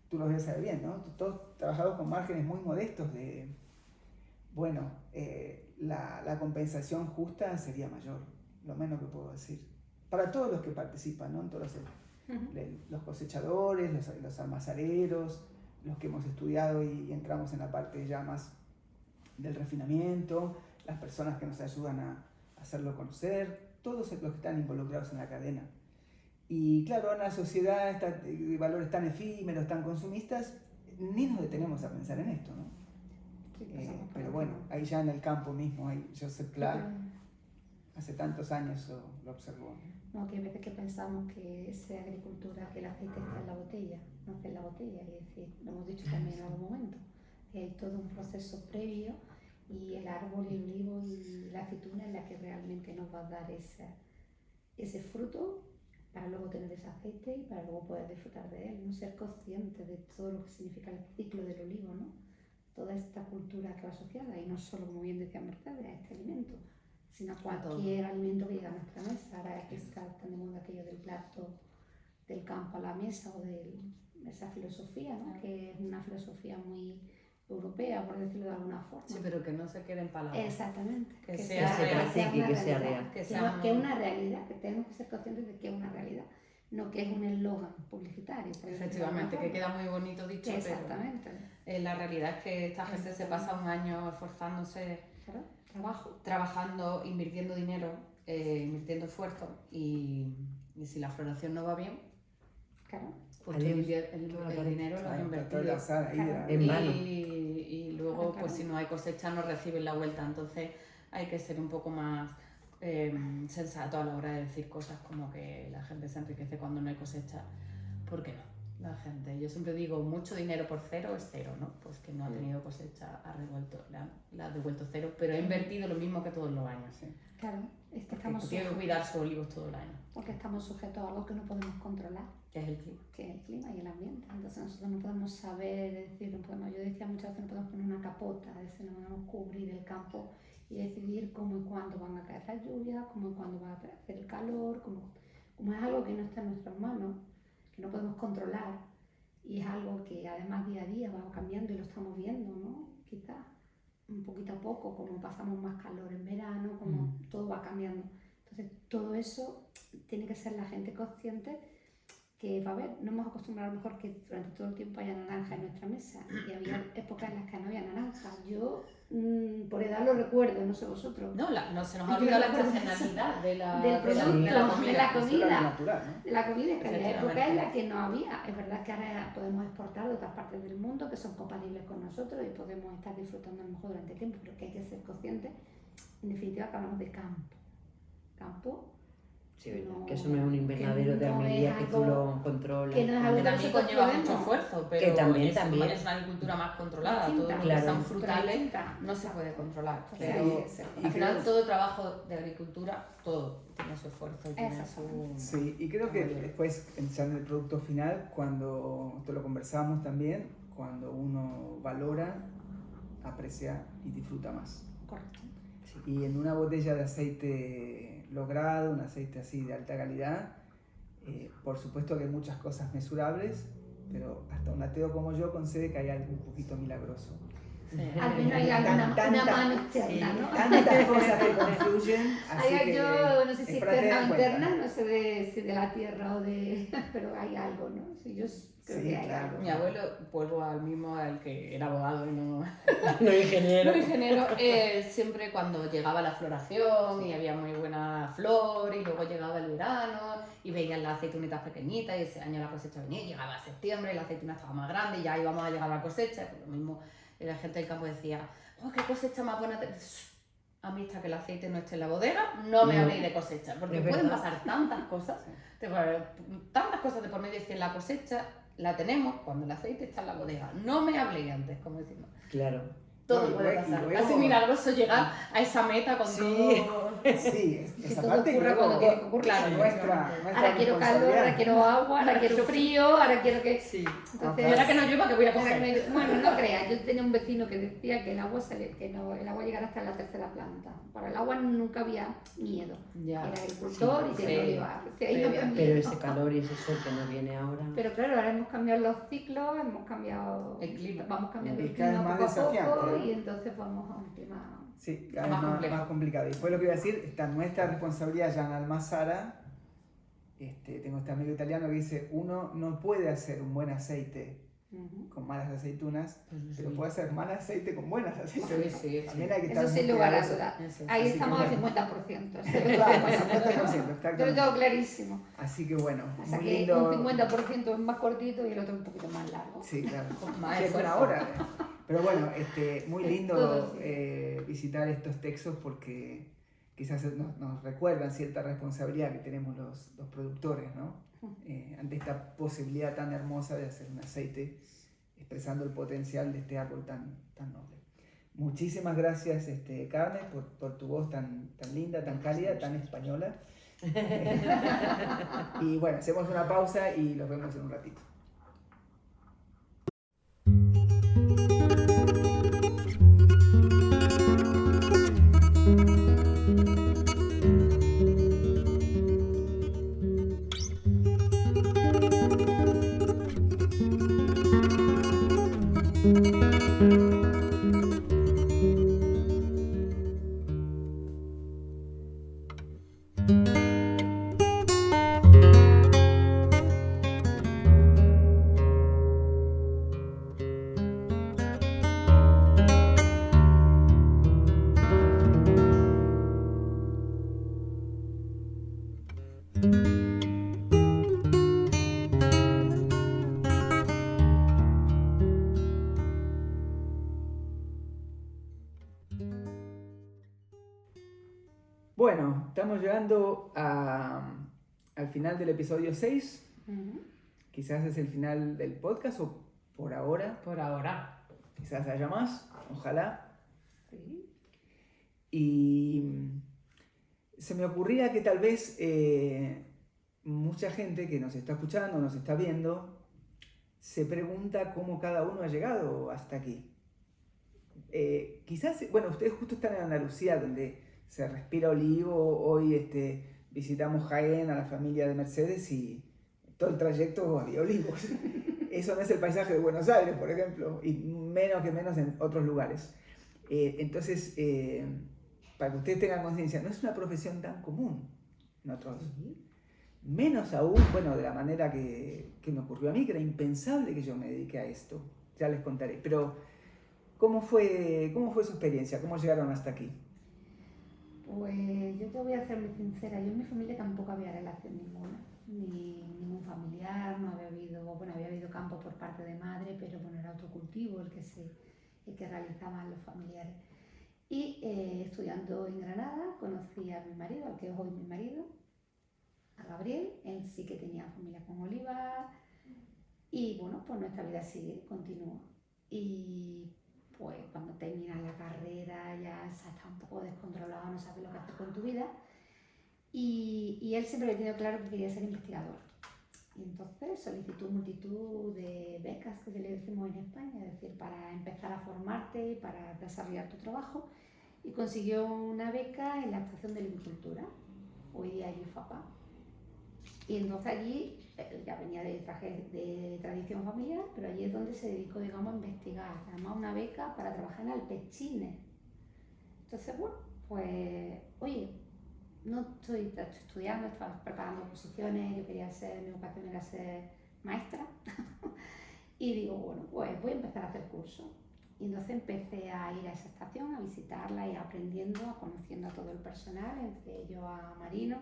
tú los debes saber bien, ¿no? Todos trabajamos con márgenes muy modestos de, bueno, la compensación justa sería mayor, lo menos que puedo decir. Para todos los que participan, ¿no? En todos los cosechadores, los almazareros, los que hemos estudiado y entramos en la parte ya más del refinamiento, las personas que nos ayudan a hacerlo conocer, todos los que están involucrados en la cadena. Y claro, en una sociedad de valores tan efímeros, tan consumistas, ni nos detenemos a pensar en esto, ¿no? Pero bueno, ahí ya en el campo mismo, ahí Josep Pla hace tantos años lo observó. No, que hay veces que pensamos que esa agricultura, que el aceite está en la botella, no está en la botella, y es decir, lo hemos dicho también en algún momento, que hay todo un proceso previo y el árbol y el olivo y la aceituna es la que realmente nos va a dar ese fruto para luego tener ese aceite y para luego poder disfrutar de él, no ser consciente de todo lo que significa el ciclo del olivo, ¿no? Toda esta cultura que va asociada, y no solo, como bien decía Mercedes, a este alimento, sino a cualquier alimento que llega a nuestra mesa. Ahora que está tan de moda aquello del plato del campo a la mesa o de esa filosofía, ¿no? Que es una filosofía muy europea, por decirlo de alguna forma. Sí, pero que no se quede en palabras. Exactamente. Que sea real, que sea real. Que es una realidad, que tenemos que ser conscientes de que es una realidad, no que es un eslogan publicitario. Efectivamente, que queda muy bonito dicho, exactamente. Pero la realidad es que esta gente se pasa un año esforzándose, trabajando, invirtiendo dinero, invirtiendo esfuerzo, y si la floración no va bien, claro, pues el dinero lo has invertido. En vano. Y luego, pues si no hay cosecha, no reciben la vuelta. Entonces hay que ser un poco más sensato a la hora de decir cosas como que la gente se enriquece cuando no hay cosecha. ¿Por qué no? La gente, yo siempre digo, mucho dinero por cero es cero, ¿no? Pues que no ha tenido cosecha, la ha devuelto cero, pero ha invertido lo mismo que todos los años. ¿Sí? Claro, es que estamos tiene que cuidar sus olivos todo el año. Porque estamos sujetos a algo que no podemos controlar. Que es el clima. Que es el clima y el ambiente. Entonces nosotros no podemos saber, decir, no podemos, yo decía muchas veces, no podemos poner una capota, es decir, no podemos cubrir el campo y decidir cómo y cuándo van a caer las lluvias, cómo y cuándo va a hacer el calor, como es algo que no está en nuestras manos, que no podemos controlar, y es algo que además día a día va cambiando y lo estamos viendo, ¿no? Quizás un poquito a poco, como pasamos más calor en verano, como todo va cambiando. Entonces todo eso tiene que ser la gente consciente que va a haber, no hemos acostumbrado a lo mejor que durante todo el tiempo haya naranja en nuestra mesa, y había épocas en las que no había naranja. Yo por edad lo recuerdo, no sé vosotros. No se nos ha olvidado la estacionalidad del producto, de la comida, natural, ¿no? de la comida, que había épocas en las que no había. Es verdad que ahora podemos exportar de otras partes del mundo que son compatibles con nosotros y podemos estar disfrutando a lo mejor durante tiempo, pero que hay que ser conscientes, en definitiva, que hablamos de campo. Sí, que eso no es un invernadero de Armería que tú lo controlas. Que no es algo que también conlleva mucho esfuerzo, pero que también es una agricultura más controlada. Todo lo que son frutales no se puede controlar. Pero al final todo el trabajo de agricultura, todo tiene su esfuerzo y tiene su... Sí, y creo que después, pensando en el producto final, cuando esto lo conversamos también, cuando uno valora, aprecia y disfruta más. Correcto. Y en una botella de aceite logrado, un aceite así de alta calidad, por supuesto que hay muchas cosas mesurables, pero hasta un ateo como yo concede que hay algo un poquito milagroso. Sí. Al menos hay una mano externa, ¿no? Tantas cosas que confluyen. Yo no sé si externa o interna, no sé si de la tierra o de... pero hay algo, ¿no? Sí, yo creo que hay algo. Mi abuelo, vuelvo al mismo, al que era abogado y no ingeniero. Siempre cuando llegaba la floración y había muy buena flor y luego llegaba el verano y veían las aceitunitas pequeñitas y ese año la cosecha venía, llegaba septiembre y la aceituna estaba más grande y ya íbamos a llegar a la cosecha, pues lo mismo. Y la gente del campo decía, ¡oh, qué cosecha más buena! A mí hasta que el aceite no esté en la bodega, no me habléis de cosecha, porque pueden pasar tantas cosas de por medio, que la cosecha la tenemos cuando el aceite está en la bodega. No me habléis antes, como decimos. Claro. Todo puede pasar. Casi milagroso llegar a esa meta con todo. Sí, esa parte claro, nuestra ahora quiero calor, ahora quiero agua, ahora quiero frío, ahora quiero que... Sí. Entonces, y ahora que no llueva, que voy a coger. Bueno, no creas, yo tenía un vecino que decía que el agua llegara hasta la tercera planta. Para el agua nunca había miedo. Ya. Era agricultor y tenía olivar. Pero ese calor y ese sol que nos viene ahora... Pero claro, ahora hemos cambiado los ciclos, hemos cambiado el clima. Vamos cambiando el clima poco a poco, ¿no? y entonces vamos a un clima... Sí, cada vez más complicado. Y después lo que iba a decir, está nuestra responsabilidad ya en Almazara. Tengo este amigo italiano que dice, uno no puede hacer un buen aceite con malas aceitunas, pero puede hacer mal aceite con buenas aceitunas. También hay que estar eso sin lugar a dudas. Ahí estamos al 50%. Claro, 50%, yo lo tengo clarísimo. Así que bueno, o sea muy que lindo. Un 50% es más cortito y el otro un poquito más largo. Sí, claro. Más es una hora. Pero bueno, muy lindo todo, sí. visitar estos textos porque quizás nos recuerdan cierta responsabilidad que tenemos los productores, ¿no? Ante esta posibilidad tan hermosa de hacer un aceite expresando el potencial de este árbol tan noble. Muchísimas gracias, Carmen, por tu voz tan linda, tan cálida, tan española. Y bueno, hacemos una pausa y los vemos en un ratito. Bueno, estamos llegando al final del episodio 6. Quizás es el final del podcast o por ahora. Por ahora. Quizás haya más, ojalá. Sí. Y se me ocurría que tal vez mucha gente que nos está escuchando, nos está viendo, se pregunta cómo cada uno ha llegado hasta aquí. Quizás, bueno, ustedes justo están en Andalucía, donde se respira olivo. Hoy visitamos Jaén a la familia de Mercedes y todo el trayecto había olivos. Eso no es el paisaje de Buenos Aires, por ejemplo, y menos en otros lugares. Entonces, para que ustedes tengan conciencia, no es una profesión tan común en otros. Menos aún, bueno, de la manera que me ocurrió a mí, que era impensable que yo me dedique a esto. Ya les contaré. Pero, ¿cómo fue su experiencia? ¿Cómo llegaron hasta aquí? Pues yo te voy a ser muy sincera, yo en mi familia tampoco había relación ninguna, ni ningún familiar, no había habido campo por parte de madre, pero bueno, era otro cultivo el que realizaban los familiares. Y estudiando en Granada conocí a mi marido, al que es hoy mi marido, a Gabriel. Él sí que tenía familia con olivas y bueno, pues nuestra vida sigue, continúa. Y pues cuando terminas la carrera ya estás un poco descontrolado, no sabes lo que hacer con tu vida. Y él siempre había tenido claro que quería ser investigador. Y entonces solicitó multitud de becas, que le decimos en España, es decir, para empezar a formarte y para desarrollar tu trabajo. Y consiguió una beca en la estación de agricultura, hoy día allí FAPA. Y entonces allí, ya venía de tradición familiar, pero allí es donde se dedicó, digamos, a investigar. Además, una beca para trabajar en alpechines. Entonces, bueno, pues, oye, no estoy estudiando, estaba preparando oposiciones, yo quería mi vocación era ser maestra. Y digo, bueno, pues voy a empezar a hacer cursos. Y entonces empecé a ir a esa estación, a visitarla y aprendiendo, conociendo a todo el personal, entre ellos a Marino.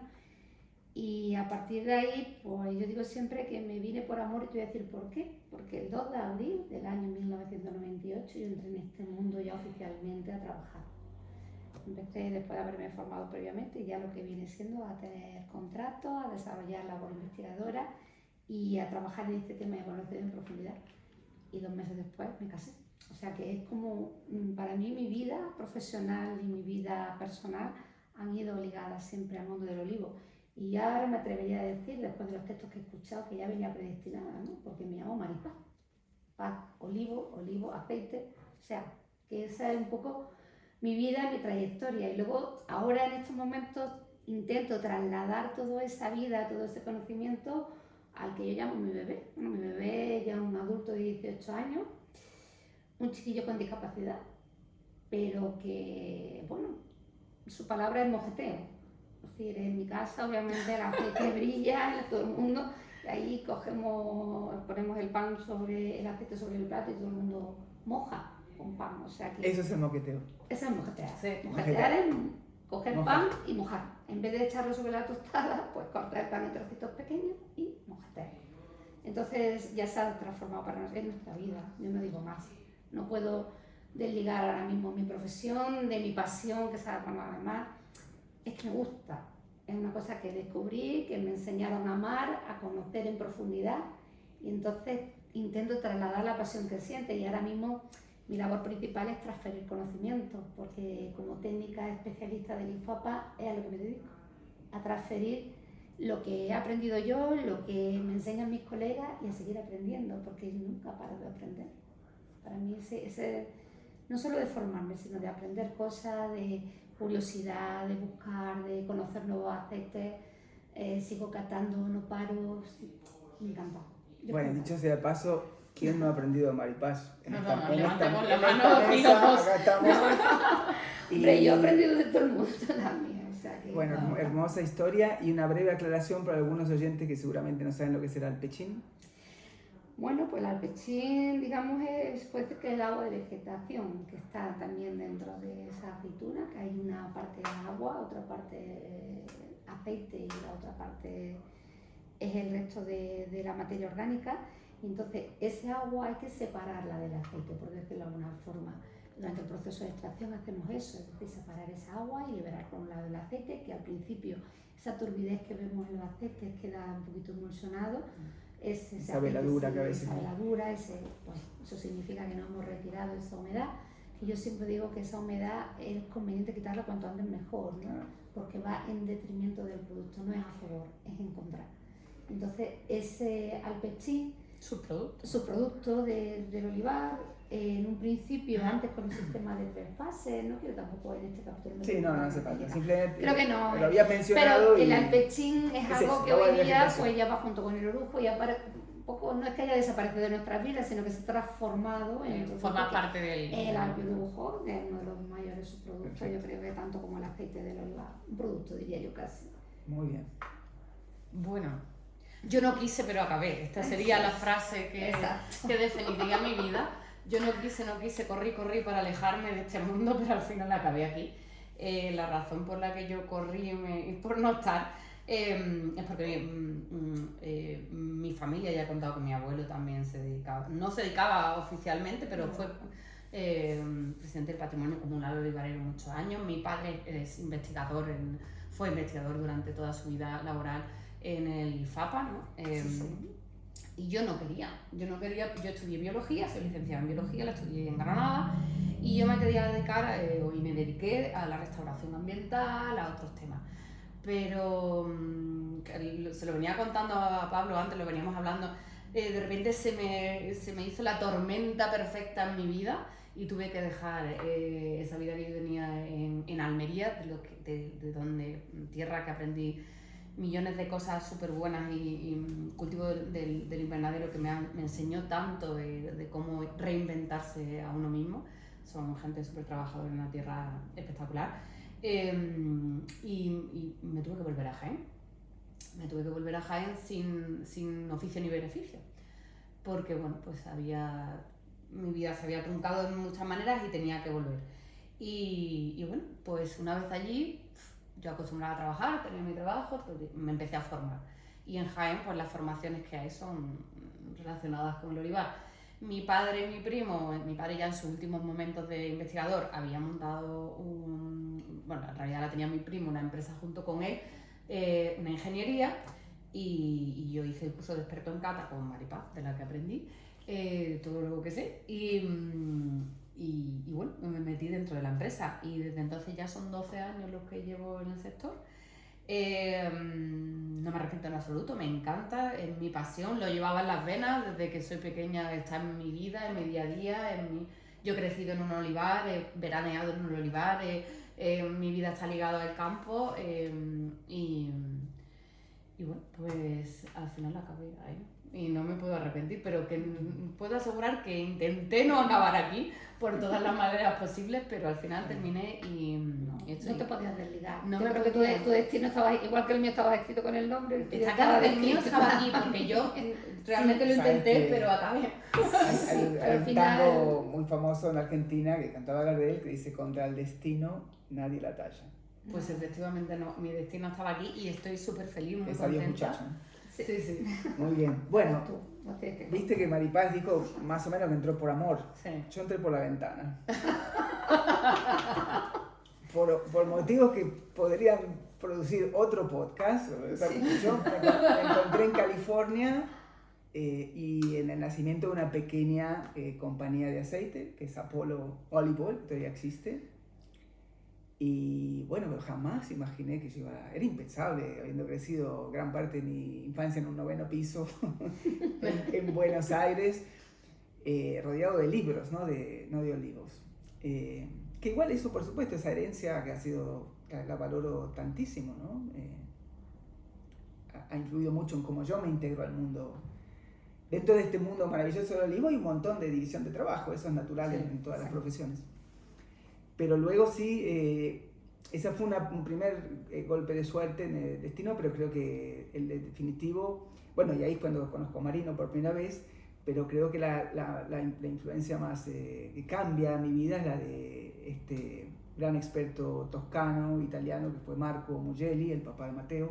Y a partir de ahí, pues yo digo siempre que me vine por amor y te voy a decir por qué. Porque el 2 de abril del año 1998 yo entré en este mundo ya oficialmente a trabajar. Empecé después de haberme formado previamente ya lo que viene siendo a tener contratos, a desarrollar labor investigadora y a trabajar en este tema de evaluación en profundidad. Y 2 meses después me casé. O sea que es como, para mí mi vida profesional y mi vida personal han ido ligadas siempre al mundo del olivo. Y ya ahora me atrevería a decir, después de los textos que he escuchado, que ya venía predestinada, ¿no? Porque me llamo Maripaz. Paz, olivo, aceite. O sea, que esa es un poco mi vida, mi trayectoria. Y luego, ahora en estos momentos, intento trasladar toda esa vida, todo ese conocimiento al que yo llamo mi bebé. Bueno, mi bebé ya es un adulto de 18 años, un chiquillo con discapacidad, pero que, bueno, su palabra es mojeteo. Es decir, en mi casa obviamente el aceite brilla en todo el mundo, y ahí ponemos el pan el aceite sobre el plato y todo el mundo moja con pan. O sea que eso es el moqueteo. Eso es mojetear. Sí. Mojetear es coger pan y mojar. En vez de echarlo sobre la tostada, pues cortar el pan en trocitos pequeños y mojetear. Entonces ya se ha transformado para nosotros en nuestra vida. Yo no digo más. No puedo desligar ahora mismo mi profesión de mi pasión, que es, bueno, además, es que me gusta. Es una cosa que descubrí, que me enseñaron a amar, a conocer en profundidad, y entonces intento trasladar la pasión que siente, y ahora mismo mi labor principal es transferir conocimientos, porque como técnica especialista del IFAPA es a lo que me dedico, a transferir lo que he aprendido yo, lo que me enseñan mis colegas, y a seguir aprendiendo, porque nunca paro de aprender. Para mí ese no solo de formarme, sino de aprender cosas, de curiosidad, de buscar, de conocer nuevos aceites, sigo catando, no paro, me encanta. Bueno, dicho sea de paso, ¿quién no ha aprendido de Maripaz? Levantemos la mano y los acá estamos. Hombre, yo he aprendido de todo el mundo también. O sea que, Bueno, hermosa historia, y una breve aclaración para algunos oyentes que seguramente no saben lo que será el pechín. Bueno, pues el alpechín, digamos, puede ser que es el agua de vegetación, que está también dentro de esa aceituna, que hay una parte agua, otra parte aceite, y la otra parte es el resto de la materia orgánica. Y entonces ese agua hay que separarla del aceite, por decirlo de alguna forma. Durante el proceso de extracción hacemos eso, es decir, separar esa agua y liberar por un lado el aceite, que al principio esa turbidez que vemos en los aceites queda un poquito emulsionado. Esa veladura que a veces... Esa veladura, pues, eso significa que no hemos retirado esa humedad. Y yo siempre digo que esa humedad es conveniente quitarla cuanto antes mejor, ¿no? Porque va en detrimento del producto, no es a favor, es en contra. Entonces ese alpechín, subproducto del olivar, en un principio, antes con el sistema de 3 fases, no quiero tampoco en este capítulo... Sí, no hace falta, simplemente creo que no, lo había mencionado. Pero el alpechín es algo que hoy día pues ya va junto con el orujo, ya un poco, no es que haya desaparecido de nuestras vidas, sino que se ha transformado en... Forma parte del... El alpiorujo, que es uno de los mayores subproductos. Perfecto. Yo creo que tanto como el aceite del olivar, un producto diría yo casi. Muy bien. Bueno, yo no quise pero acabé. Esta sería la frase que definiría mi vida. Yo no quise, corrí para alejarme de este mundo, pero al final acabé aquí. La razón por la que yo corrí por no estar es porque mi familia ya ha contado que mi abuelo también no se dedicaba oficialmente, pero fue presidente del Patrimonio Comunal Olivarero muchos años. Mi padre fue investigador durante toda su vida laboral en el IFAPA, ¿no? Y yo no quería, yo estudié biología, soy licenciada en biología, la estudié en Granada, y yo me me dediqué a la restauración ambiental, a otros temas. Pero se lo venía contando a Pablo antes, lo veníamos hablando, de repente se me hizo la tormenta perfecta en mi vida y tuve que dejar esa vida que yo tenía en Almería, de donde, tierra que aprendí millones de cosas súper buenas y cultivo del invernadero que me enseñó tanto de cómo reinventarse a uno mismo. Son gente súper trabajadora en una tierra espectacular. Y me tuve que volver a Jaén. Sin oficio ni beneficio. Porque bueno, pues mi vida se había truncado de muchas maneras y tenía que volver. Y bueno, pues una vez allí, yo acostumbraba a trabajar, tenía mi trabajo, me empecé a formar. Y en Jaén, pues las formaciones que hay son relacionadas con el olivar. Mi padre y mi primo, mi padre ya en sus últimos momentos de investigador había montado bueno, en realidad la tenía mi primo, una empresa junto con él, una ingeniería, y yo hice el curso de experto en cata con Maripaz, de la que aprendí todo lo que sé. Y bueno, me metí dentro de la empresa y desde entonces ya son 12 años los que llevo en el sector. No me arrepiento en absoluto, me encanta, es mi pasión, lo llevaba en las venas desde que soy pequeña, está en mi vida, en mi día a día. Yo he crecido en un olivar, he veraneado en un olivar, mi vida está ligada al campo y bueno, pues al final acabé ahí. Y no me puedo arrepentir, pero que puedo asegurar que intenté no acabar aquí por todas las maneras posibles, pero al final terminé y no te podías desligar. No, yo creo que tu destino estaba igual que el mío estaba escrito con el nombre. Está claro que el mío estaba aquí, porque yo realmente lo intenté, pero acabé. Hay un tango muy famoso en Argentina que cantaba Gardel que dice: contra el destino nadie la talla. Pues efectivamente no, mi destino estaba aquí y estoy súper feliz, muy es contenta. Adiós, muchacho. Sí. Muy bien. Bueno, viste que Maripaz dijo más o menos que entró por amor. Sí. Yo entré por la ventana. por motivos que podrían producir otro podcast. Yo me encontré en California y en el nacimiento de una pequeña compañía de aceite, que es Apollo Olive Oil, que todavía existe. Y bueno, pero jamás imaginé que yo era impensable, habiendo crecido gran parte de mi infancia en un 9º piso en Buenos Aires, rodeado de libros, no de olivos. Que igual eso, por supuesto, esa herencia que ha sido, la valoro tantísimo, ¿no? Ha influido mucho en cómo yo me integro al mundo. Dentro de este mundo maravilloso del olivo hay un montón de división de trabajo, eso es natural en todas las profesiones. Pero luego sí, ese fue un primer golpe de suerte en el destino, pero creo que el definitivo, bueno, y ahí es cuando conozco a Marino por primera vez, pero creo que la influencia más que cambia mi vida es la de este gran experto toscano, italiano, que fue Marco Mugelli, el papá de Mateo,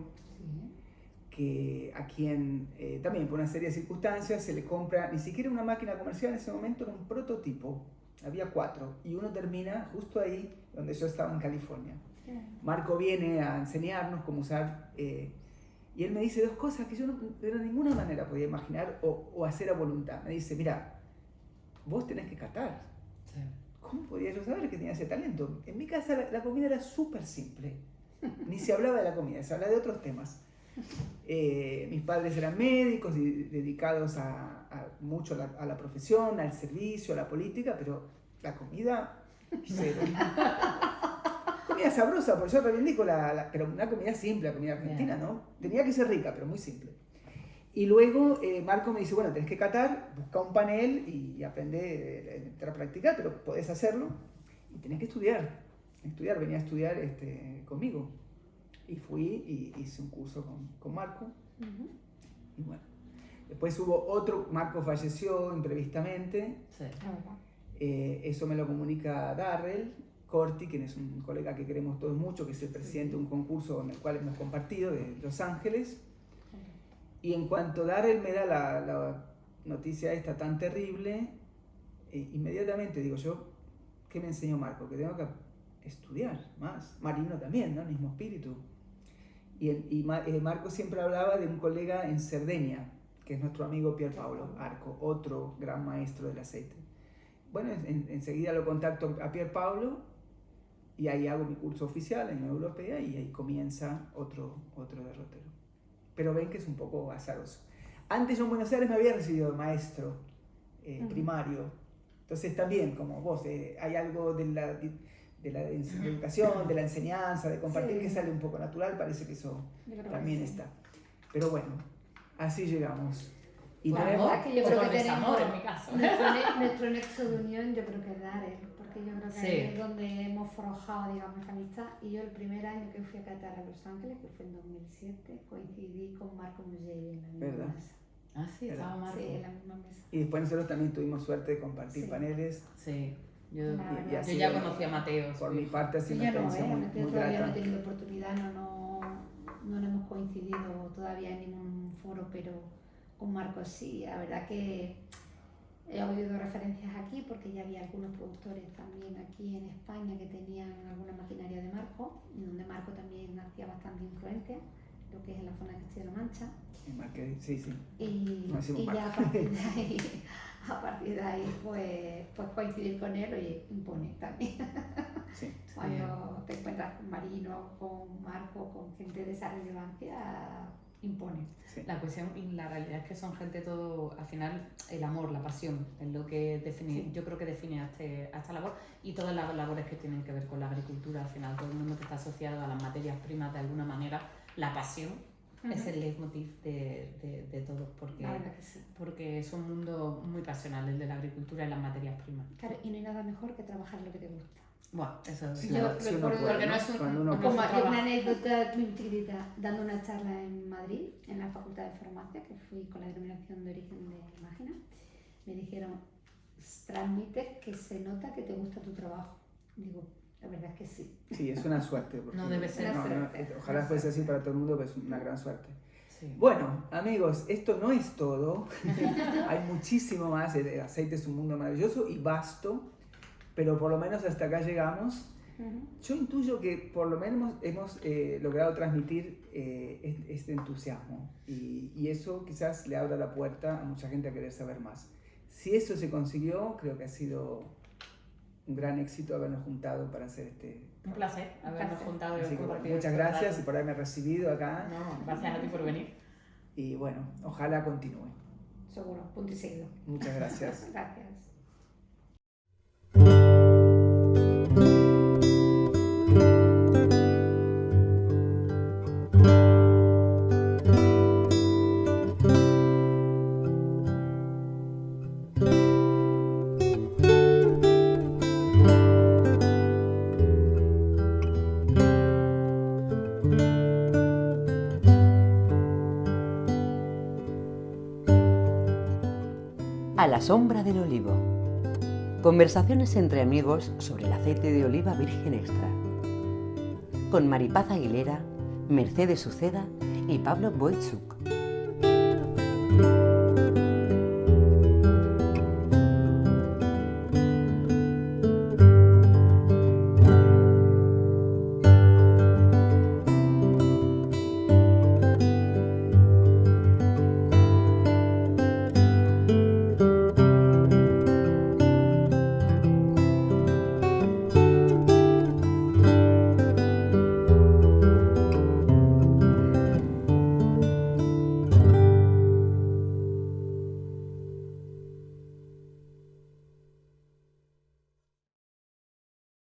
que a quien también por una serie de circunstancias se le compra, ni siquiera una máquina comercial en ese momento, era un prototipo. Había 4 y uno termina justo ahí donde yo estaba en California. Marco viene a enseñarnos cómo usar y él me dice 2 cosas que yo de ninguna manera podía imaginar o hacer a voluntad. Me dice, mira, vos tenés que catar. Sí. ¿Cómo podía yo saber que tenía ese talento? En mi casa la comida era súper simple. Ni se hablaba de la comida, se hablaba de otros temas. Mis padres eran médicos y dedicados mucho a la profesión, al servicio, a la política, pero la comida, cero. Comida sabrosa, por eso reivindico pero una comida simple, la comida argentina, ¿no? Tenía que ser rica, pero muy simple. Y luego Marco me dice, bueno, tenés que catar, busca un panel y aprende, entrar a practicar, pero podés hacerlo y tenés que estudiar. Venía a estudiar conmigo. Y fui y hice un curso con Marco. Y bueno, después hubo otro, Marco falleció imprevistamente. Sí. Eso me lo comunica Darrell Corti, quien es un colega que queremos todos mucho, que es el presidente de un concurso en el cual hemos compartido, de Los Ángeles. Y en cuanto Darrell me da la noticia esta tan terrible, inmediatamente digo yo, ¿qué me enseñó Marco? Que tengo que estudiar más. Marino también, ¿no? El mismo espíritu. Y Marco siempre hablaba de un colega en Cerdeña, que es nuestro amigo Pier Paolo Arco, otro gran maestro del aceite. Bueno, enseguida lo contacto a Pier Paolo y ahí hago mi curso oficial en Europea y ahí comienza otro derrotero. Pero ven que es un poco azaroso. Antes yo en Buenos Aires me había recibido de maestro primario. Entonces también, como vos, hay algo de la educación, de la enseñanza, de compartir, que sale un poco natural, parece que eso también está. Pero bueno, así llegamos. Y tenemos que yo creo que desamor en mi caso. Nuestro nexo de unión yo creo que es Darrell, porque yo creo que ahí es donde hemos forjado, digamos, esa amistad. Y yo el primer año que fui a catar a Los Ángeles, que fue en 2007, coincidí con Marco Mugelli en la misma mesa. Ah, sí, estaba Marco. Sí, en la misma mesa. Y después nosotros también tuvimos suerte de compartir paneles. Sí. Yo ya conocí a Mateo. Por mi parte ha sido una experiencia muy todavía grata. no he tenido oportunidad, no hemos coincidido todavía en ningún foro, pero con Marcos sí. La verdad que he oído referencias aquí porque ya había algunos productores también aquí en España que tenían alguna maquinaria de Marco, donde Marco también hacía bastante influencia, lo que es en la zona de Castilla-La Mancha. Sí. Y ya a partir de ahí pues coincidir con él y impone también. Sí. Cuando te encuentras con Marino, con Marco, con gente de esa relevancia, impone. Sí. La cuestión y la realidad es que son gente todo, al final, el amor, la pasión, es lo que define, yo creo que define a esta labor y todas las labores que tienen que ver con la agricultura. Al final, todo el mundo que está asociado a las materias primas de alguna manera, la pasión es el leitmotiv de todos, porque es un mundo muy pasional el de la agricultura y las materias primas. Claro, y no hay nada mejor que trabajar lo que te gusta. Bueno, eso es porque no es una anécdota muy chiquitita, dando una charla en Madrid, en la Facultad de Farmacia, que fui con la denominación de origen de Imagina, me dijeron, transmite que se nota que te gusta tu trabajo. Digo, la verdad es que sí. Sí, es una suerte. No debe ser. Ojalá fuese así para todo el mundo, pero es una gran suerte. Sí. Bueno, amigos, esto no es todo. Hay muchísimo más. El aceite es un mundo maravilloso y vasto, pero por lo menos hasta acá llegamos. Yo intuyo que por lo menos hemos logrado transmitir este entusiasmo y eso quizás le abra la puerta a mucha gente a querer saber más. Si eso se consiguió, creo que ha sido un gran éxito habernos juntado para hacer este... Un placer habernos juntado y compartido. Muchas gracias por haberme recibido acá. No, gracias a ti por venir. Y bueno, ojalá continúe. Seguro, punto y seguido. Muchas gracias. Gracias. A la sombra del olivo. Conversaciones entre amigos sobre el aceite de oliva virgen extra. Con Maripaz Aguilera, Mercedes Uceda y Pablo Wojciuk.